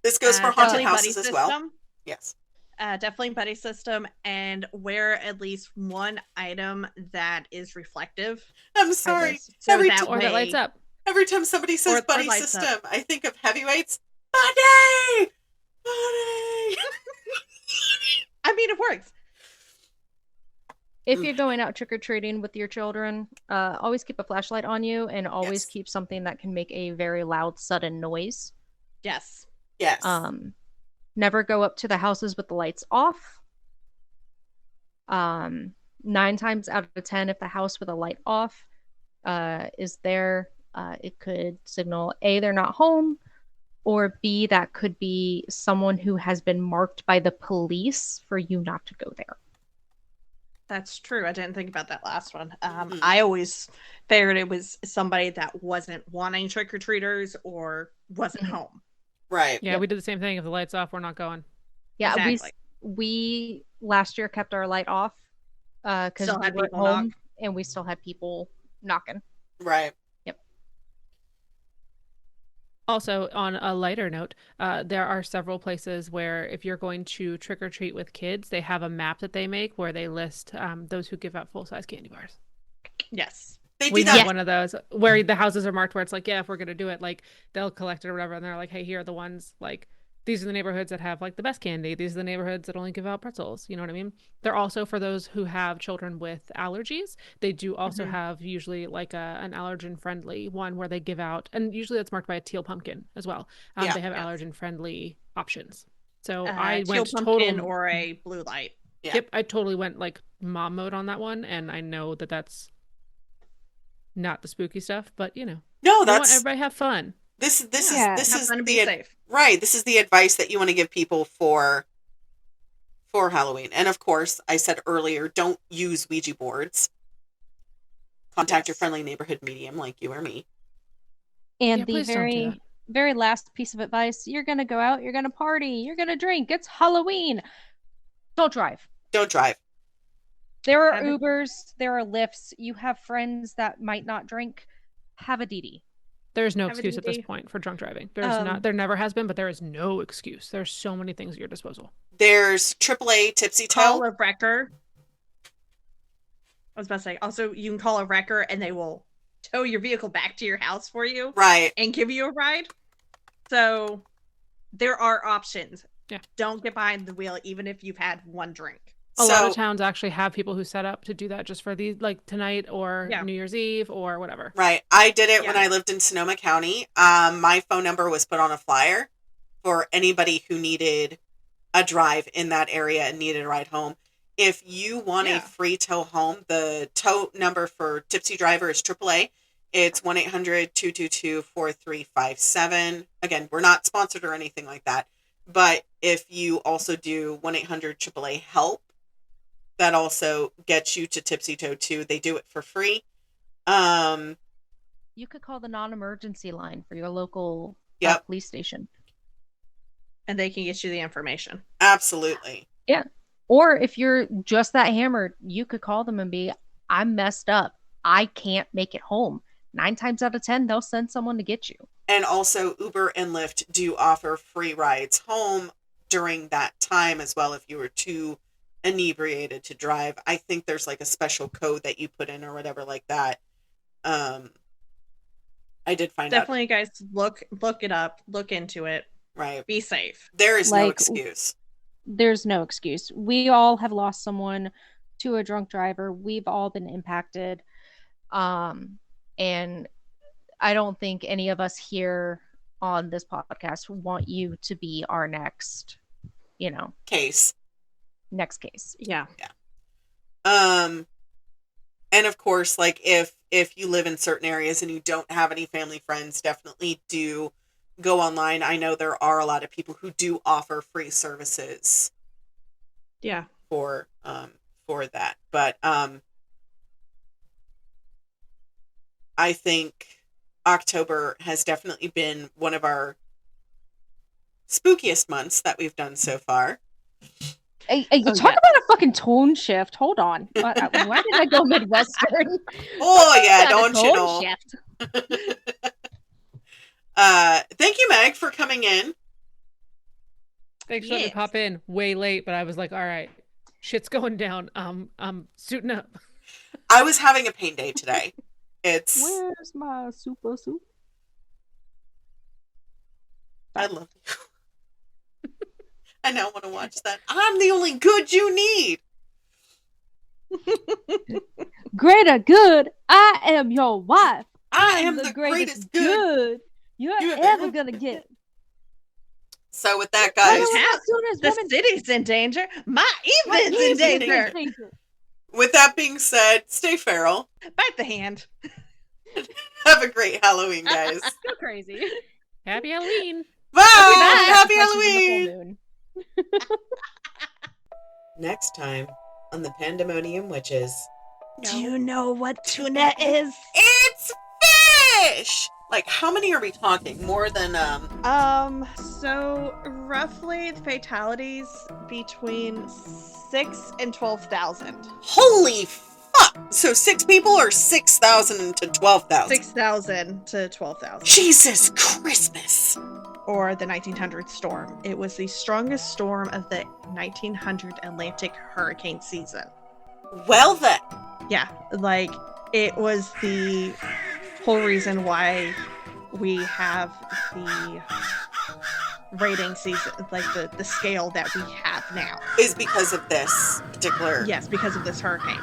This goes for haunted houses as well. Yes. Definitely buddy system, and wear at least one item that is reflective. I'm sorry. That lights up. Every time somebody says buddy system, I think of heavyweights. Buddy! I mean, it works. If you're going out trick-or-treating with your children, always keep a flashlight on you and always keep something that can make a very loud, sudden noise. Yes. Yes. Never go up to the houses with the lights off. 9 times out of 10, if the house with a light off is there, it could signal A, they're not home, or B, that could be someone who has been marked by the police for you not to go there. That's true. I didn't think about that last one. Mhm. I always figured it was somebody that wasn't wanting trick-or-treaters or wasn't Mhm. home. Right. Yeah, Yep. we did the same thing. If the light's off, we're not going. Yeah, Exactly. we last year kept our light off because Still we had were at people knock. home and we still had people knocking. Right. Also, on a lighter note, there are several places where if you're going to trick or treat with kids, they have a map that they make where they list those who give out full-size candy bars. Yes. They We do have that. one of those where the houses are marked where it's like, yeah, if we're gonna do it, like they'll collect it or whatever, and they're like, hey, here are the ones, like these are the neighborhoods that have like the best candy. These are the neighborhoods that only give out pretzels. You know what I mean? They're also for those who have children with allergies. They do also Mhm. have usually like an allergen-friendly one where they give out, and usually that's marked by a teal pumpkin as well. Yeah. They have Yes. allergen-friendly options. So I Teal went pumpkin total. or a blue light. Yeah. Yep, I totally went like mom mode on that one, and I know that that's not the spooky stuff, but you know, No, we want that's everybody to have fun. this Yeah. is Have is fun and the be safe. right. This is the advice that you want to give people for Halloween. And of course, I said earlier, don't use Ouija boards. Contact your Yes. friendly neighborhood medium like you or me. And Yeah, the please don't do that. very last piece of advice, you're going to go out, you're going to party, you're going to drink. It's Halloween. Don't drive. Don't drive. There are Have a- Ubers, there are Lyfts. You have friends that might not drink. Have a DD. There's no Have a excuse at this DD. point for drunk driving. There never has been, but there is no excuse. There's so many things at your disposal. There's AAA Tipsy Call Toe. a wrecker. I was about to say, also, you can call a wrecker and they will tow your vehicle back to your house for you Right. and give you a ride. So there are options. Yeah. Don't get behind the wheel even if you've had one drink. A lot of So, towns actually have people who set up to do that just for these, like tonight or Yeah. New Year's Eve or whatever. right. I did it when Yeah. I lived in Sonoma County. My phone number was put on a flyer for anybody who needed a drive in that area and needed a ride home. If you want a Yeah. free tow home, the tow number for Tipsy Driver is AAA. It's 1-800-222-4357. Again, we're not sponsored or anything like that. But if you also do 1-800-AAA-HELP, that also gets you to Tipsy Toe too. They do it for free. You could call the non-emergency line for your local Yep. police station. And they can get you the information. Absolutely. Yeah. Or if you're just that hammered, you could call them and be, I'm messed up. I can't make it home. 9 times out of 10, they'll send someone to get you. And also Uber and Lyft do offer free rides home during that time as well if you were too inebriated to drive. I think there's like a special code that you put in or whatever like that. I did find out. Definitely, guys, look it up. Look into it. Right. Be safe. There is no Like- excuse. There's no excuse. We all have lost someone to a drunk driver. We've all been impacted. And I don't think any of us here on this podcast want you to be our next Case. next case. Yeah. And of course, like if you live in certain areas and you don't have any family friends, definitely do go online. I know there are a lot of people who do offer free services Yeah. for that. But I think October has definitely been one of our spookiest months that we've done so far. Hey, Oh, talk yeah. about a fucking tone shift. Hold on. Why did I go Midwestern? Oh yeah, About a don't you tone know? shift. Thank you, Meg, for coming in. Thanks for letting me Yes. pop in way late, but I was like, all right, shit's going down. I'm suiting up. I was having a pain day today. It's Where's my super soup? I love you. I now want to watch that. I'm the only good you need. Greater good. I am your wife. I am the greatest good. you're you have ever ever gonna get. So with that, Why guys, do we as soon as The women city's in danger. My My evening's in evening's danger. danger. with that being said, stay feral. Bite the hand. Have a great Halloween, guys. Go crazy. Happy Halloween. Bye! Happy Punches in the full Halloween! moon. Next time on the Pandemonium Witches. Do you know what tuna is? It's fish! Like, how many are we talking? More than, So roughly the fatalities between 6 and 12,000. Holy fuck! So 6 people or 6,000 to 12,000? 6,000 to 12,000. Jesus Christmas! Or the 1900 storm. It was the strongest storm of the 1900 Atlantic hurricane season. Well then. Yeah, like, it was the whole reason why we have the rating season, like the scale that we have now. Is because of this particular... Yes, because of this hurricane.